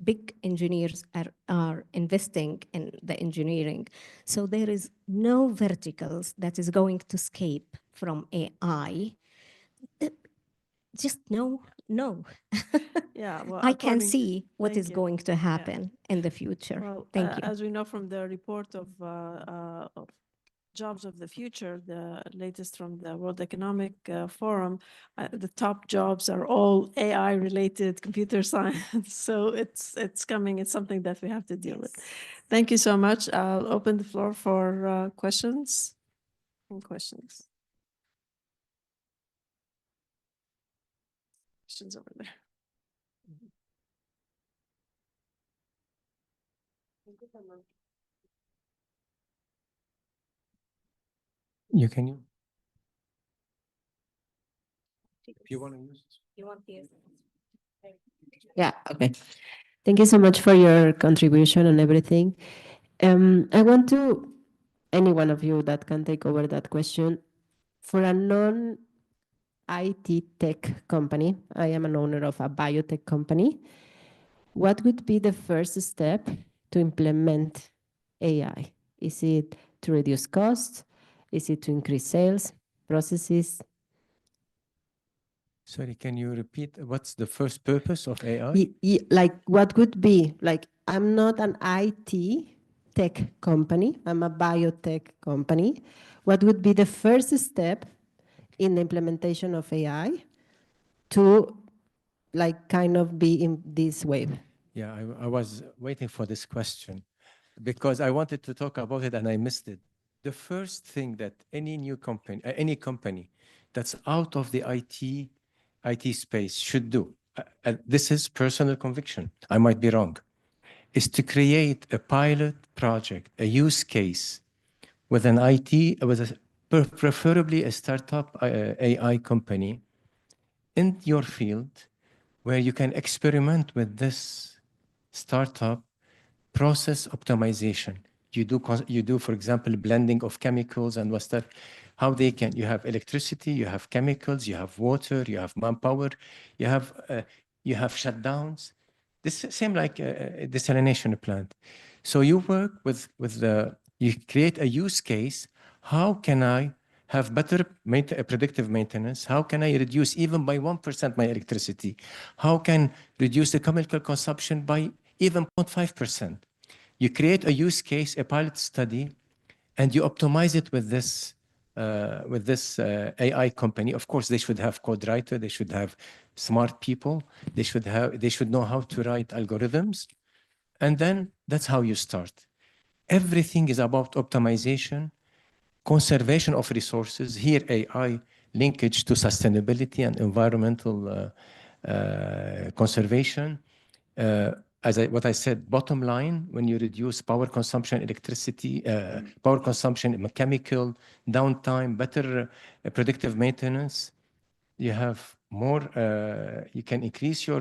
big engineers are investing in the engineering. So there is no verticals that is going to escape from AI. Just no. Yeah, well, I can according- see what Thank is you. going to happen in the future. Well, Thank you. as we know from the report of jobs of the future, the latest from the World Economic Forum, the top jobs are all AI related, computer science. So it's coming. It's something that we have to deal with. Thank you so much. I'll open the floor for questions. Any questions? Questions over there. You can use. If you want to use it. You want this? Yeah, okay. Thank you so much for your contribution and everything. I want to, any one of you that can take over that question. For a non-IT tech company, I am an owner of a biotech company. What would be the first step to implement AI? Is it to reduce costs? Is it to increase sales processes? Sorry, can you repeat what's the first purpose of AI? Like what would be, like, I'm not an IT tech company, I'm a biotech company. What would be the first step in the implementation of AI to like kind of be in this wave? Yeah, I was waiting for this question because I wanted to talk about it and I missed it. The first thing that any company that's out of the IT space should do, this is personal conviction, I might be wrong, is to create a pilot project, a use case with an preferably a startup AI company in your field where you can experiment with this startup process optimization. You do, for example, blending of chemicals and what stuff, how they can, you have electricity, you have chemicals, you have water, you have manpower, you have shutdowns. This same like a desalination plant. So you work with you create a use case. How can I have better predictive maintenance? How can I reduce even by 1% my electricity? How can reduce the chemical consumption by even 0.5%? You create a use case, a pilot study, and you optimize it with this AI company. Of course, they should have code writer, they should have smart people, they should know how to write algorithms, and then that's how you start. Everything is about optimization, conservation of resources. Here, AI linkage to sustainability and environmental conservation. What I said, bottom line, when you reduce power consumption, electricity, power consumption, chemical, downtime, better predictive maintenance, you have more, you can increase your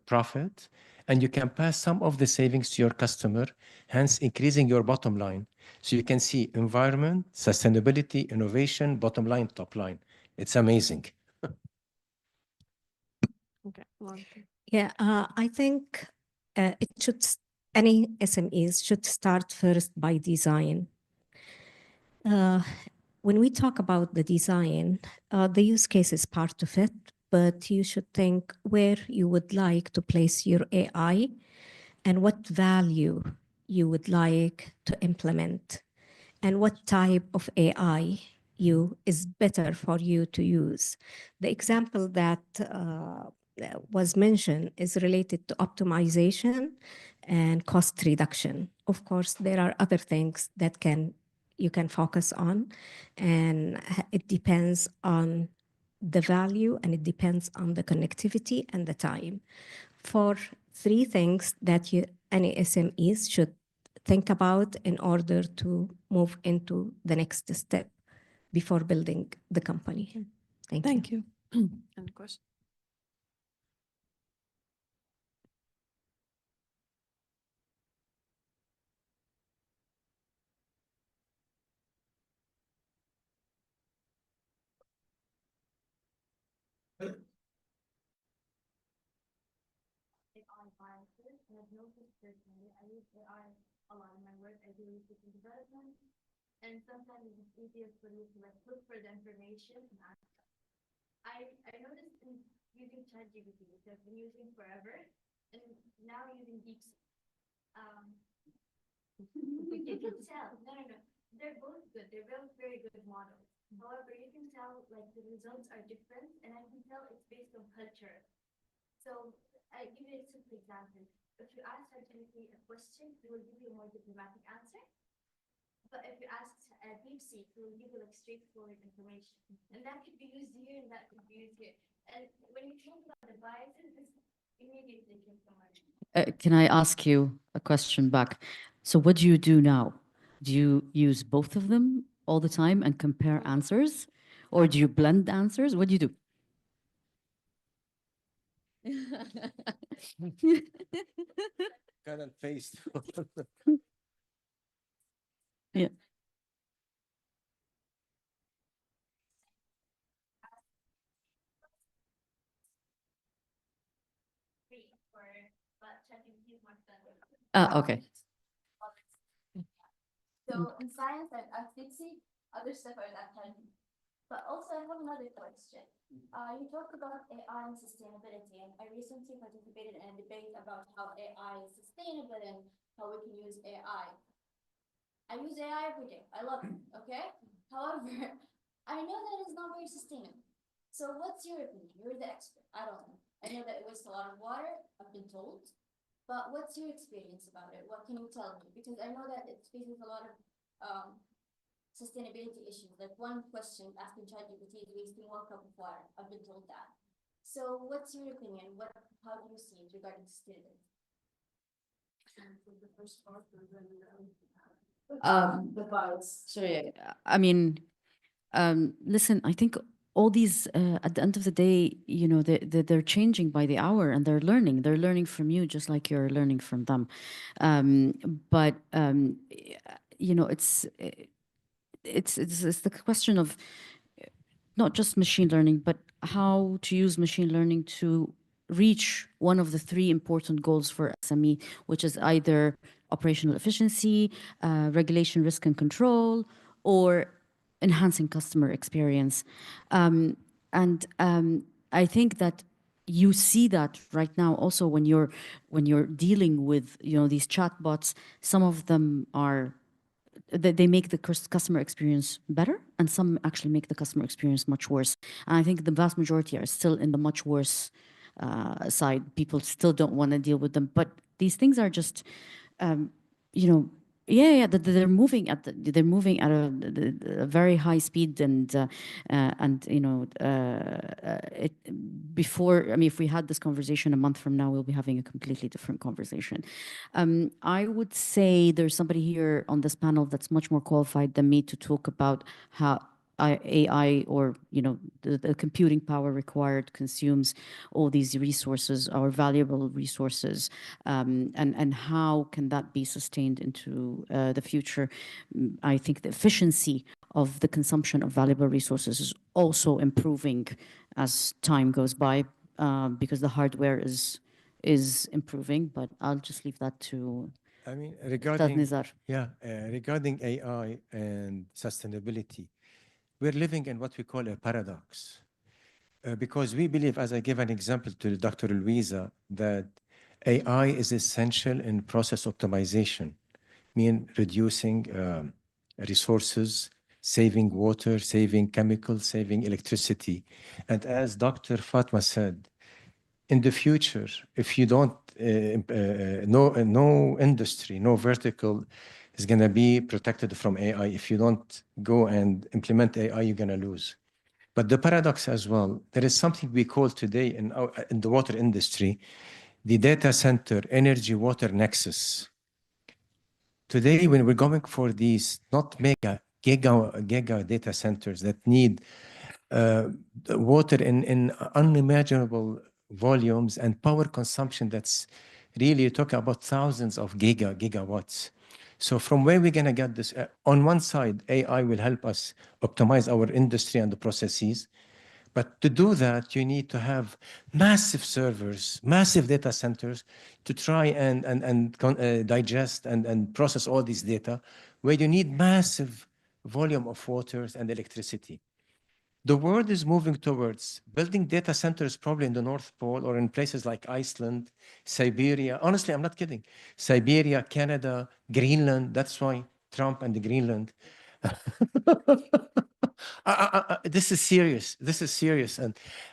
profit and you can pass some of the savings to your customer, hence increasing your bottom line. So you can see environment, sustainability, innovation, bottom line, top line. It's amazing. Okay. Yeah, I think any SMEs should start first by design. When we talk about the design, the use case is part of it, but you should think where you would like to place your AI and what value you would like to implement and what type of AI is better for you to use. The example that was mentioned is related to optimization and cost reduction. Of course, there are other things that you can focus on, and it depends on the value and it depends on the connectivity and the time. For three things that any SMEs should think about in order to move into the next step before building the company. Thank you. Thank you. Any question? I've noticed personally, I use AI a lot in my work. I do research and development, and sometimes it's easier for me to like look for the information. And I noticed in using ChatGPT, which I've been using forever, and now using DeepSeek. You can tell. No. They're both good. They're both very good models. However, you can tell like the results are different, and I can tell it's based on culture. So I give you a simple example. If you ask ChatGPT a question, it will give you a more diplomatic answer. But if you ask DeepSeek, it will give you like straightforward information. And that could be used here and that could be used here. And when you think about the biases, this immediately came from my Can I ask you a question back? So what do you do now? Do you use both of them all the time and compare answers? Or do you blend answers? What do you do? Kind of face. Yeah. free for, but ChatGPT is much better. Okay. So in science and artsy, other stuff are not challenging. But also I have another question. You talked about AI and sustainability, and I recently participated in a debate about how AI is sustainable and how we can use AI. I use AI every day. I love it, okay? However, I know that it's not very sustainable. So what's your opinion? You're the expert. I don't know. I know that it wastes a lot of water, I've been told. But what's your experience about it? What can you tell me? Because I know that it faces a lot of sustainability issues. Like one question asking ChatGPT is wasting 1 cup of water. I've been told that. So what's your opinion? How do you see it regarding sustainability? Sorry, I mean, listen, I think all these, at the end of the day, you know, they're changing by the hour and they're learning. They're learning from you just like you're learning from them. But you know, it's the question of not just machine learning, but how to use machine learning to reach one of the 3 important goals for SME, which is either operational efficiency, regulation, risk and control, or enhancing customer experience. I think that you see that right now also when you're dealing with, you know, these chatbots. Some of them are they make the customer experience better, and some actually make the customer experience much worse. And I think the vast majority are still in the much worse side. People still don't want to deal with them, but these things are just, you know, they're moving at a very high speed, and you know, before, I mean, if we had this conversation a month from now, we'll be having a completely different conversation. I would say there's somebody here on this panel that's much more qualified than me to talk about how AI, or, you know, the computing power required consumes all these resources, our valuable resources, and how can that be sustained into the future. I think the efficiency of the consumption of valuable resources is also improving as time goes by, because the hardware is improving. But I'll just leave that to I mean, Ustad Nizar. regarding AI and sustainability, we're living in what we call a paradox. Because we believe, as I gave an example to Dr. Louisa, that AI is essential in process optimization, mean reducing resources, saving water, saving chemicals, saving electricity. And as Dr. Fatma said, in the future, if you don't, no industry, no vertical is going to be protected from AI. If you don't go and implement AI, you're going to lose. But the paradox as well, there is something we call today in the water industry, the data center energy water nexus. Today, when we're going for these not giga data centers that need water in unimaginable volumes and power consumption, that's really talking about thousands of gigawatts. So from where we're going to get this? On one side, AI will help us optimize our industry and the processes. But to do that, you need to have massive servers, massive data centers to try and digest and process all these data, where you need massive volume of waters and electricity. The world is moving towards building data centers probably in the North Pole or in places like Iceland, Siberia. Honestly, I'm not kidding. Siberia, Canada, Greenland. That's why Trump and the Greenland. This is serious. This is serious.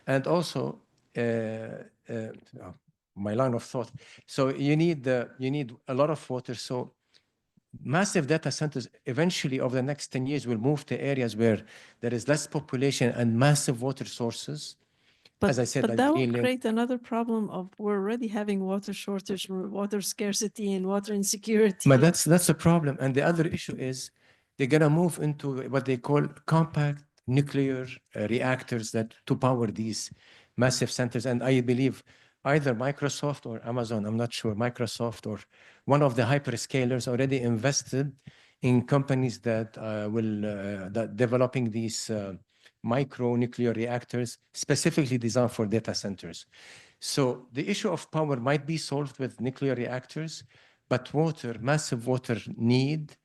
And also, my line of thought. So you need a lot of water. So massive data centers eventually over the next 10 years will move to areas where there is less population and massive water sources. But, as I said, but that will Greenland. create another problem of we're already having water shortage, water scarcity, and water insecurity. But that's a problem. And the other issue is they're going to move into what they call compact nuclear reactors that to power these massive centers. And I believe either Microsoft or Amazon, I'm not sure, Microsoft or one of the hyperscalers already invested in companies that that developing these micro nuclear reactors specifically designed for data centers. So the issue of power might be solved with nuclear reactors, but water, massive water need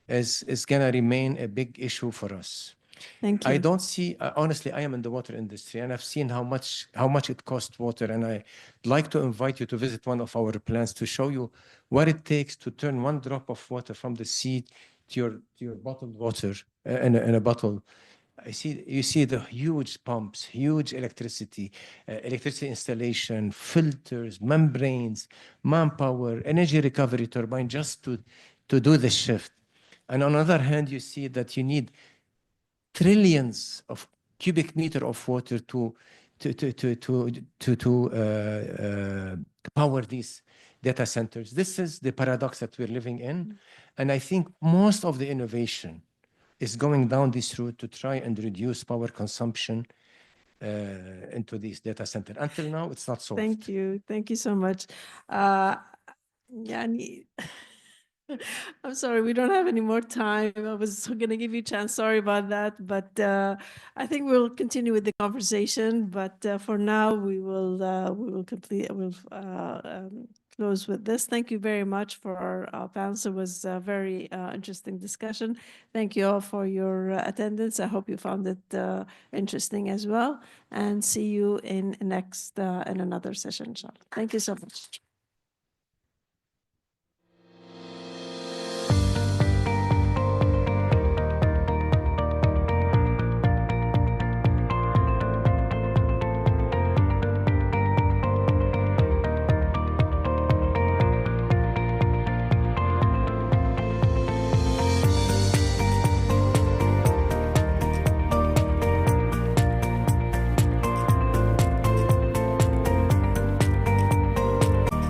is going to remain a big issue for us. Thank you. I don't see, honestly, I am in the water industry and I've seen how much it costs water. And I'd like to invite you to visit one of our plants to show you what it takes to turn one drop of water from the sea to your bottled water in a bottle. You see the huge pumps, huge electricity installation, filters, membranes, manpower, energy recovery turbine, just to do the shift. And on the other hand, you see that you need trillions of cubic meter of water to power these data centers. This is the paradox that we're living in. And I think most of the innovation is going down this route to try and reduce power consumption into these data centers. Until now, it's not solved. Thank you. Thank you so much. Yani, I'm sorry, we don't have any more time. I was going to give you a chance. Sorry about that. But I think we'll continue with the conversation. But for now, we will close with this. Thank you very much for our panel. It was a very interesting discussion. Thank you all for your attendance. I hope you found it interesting as well. And see you in another session, inshallah. Thank you so much.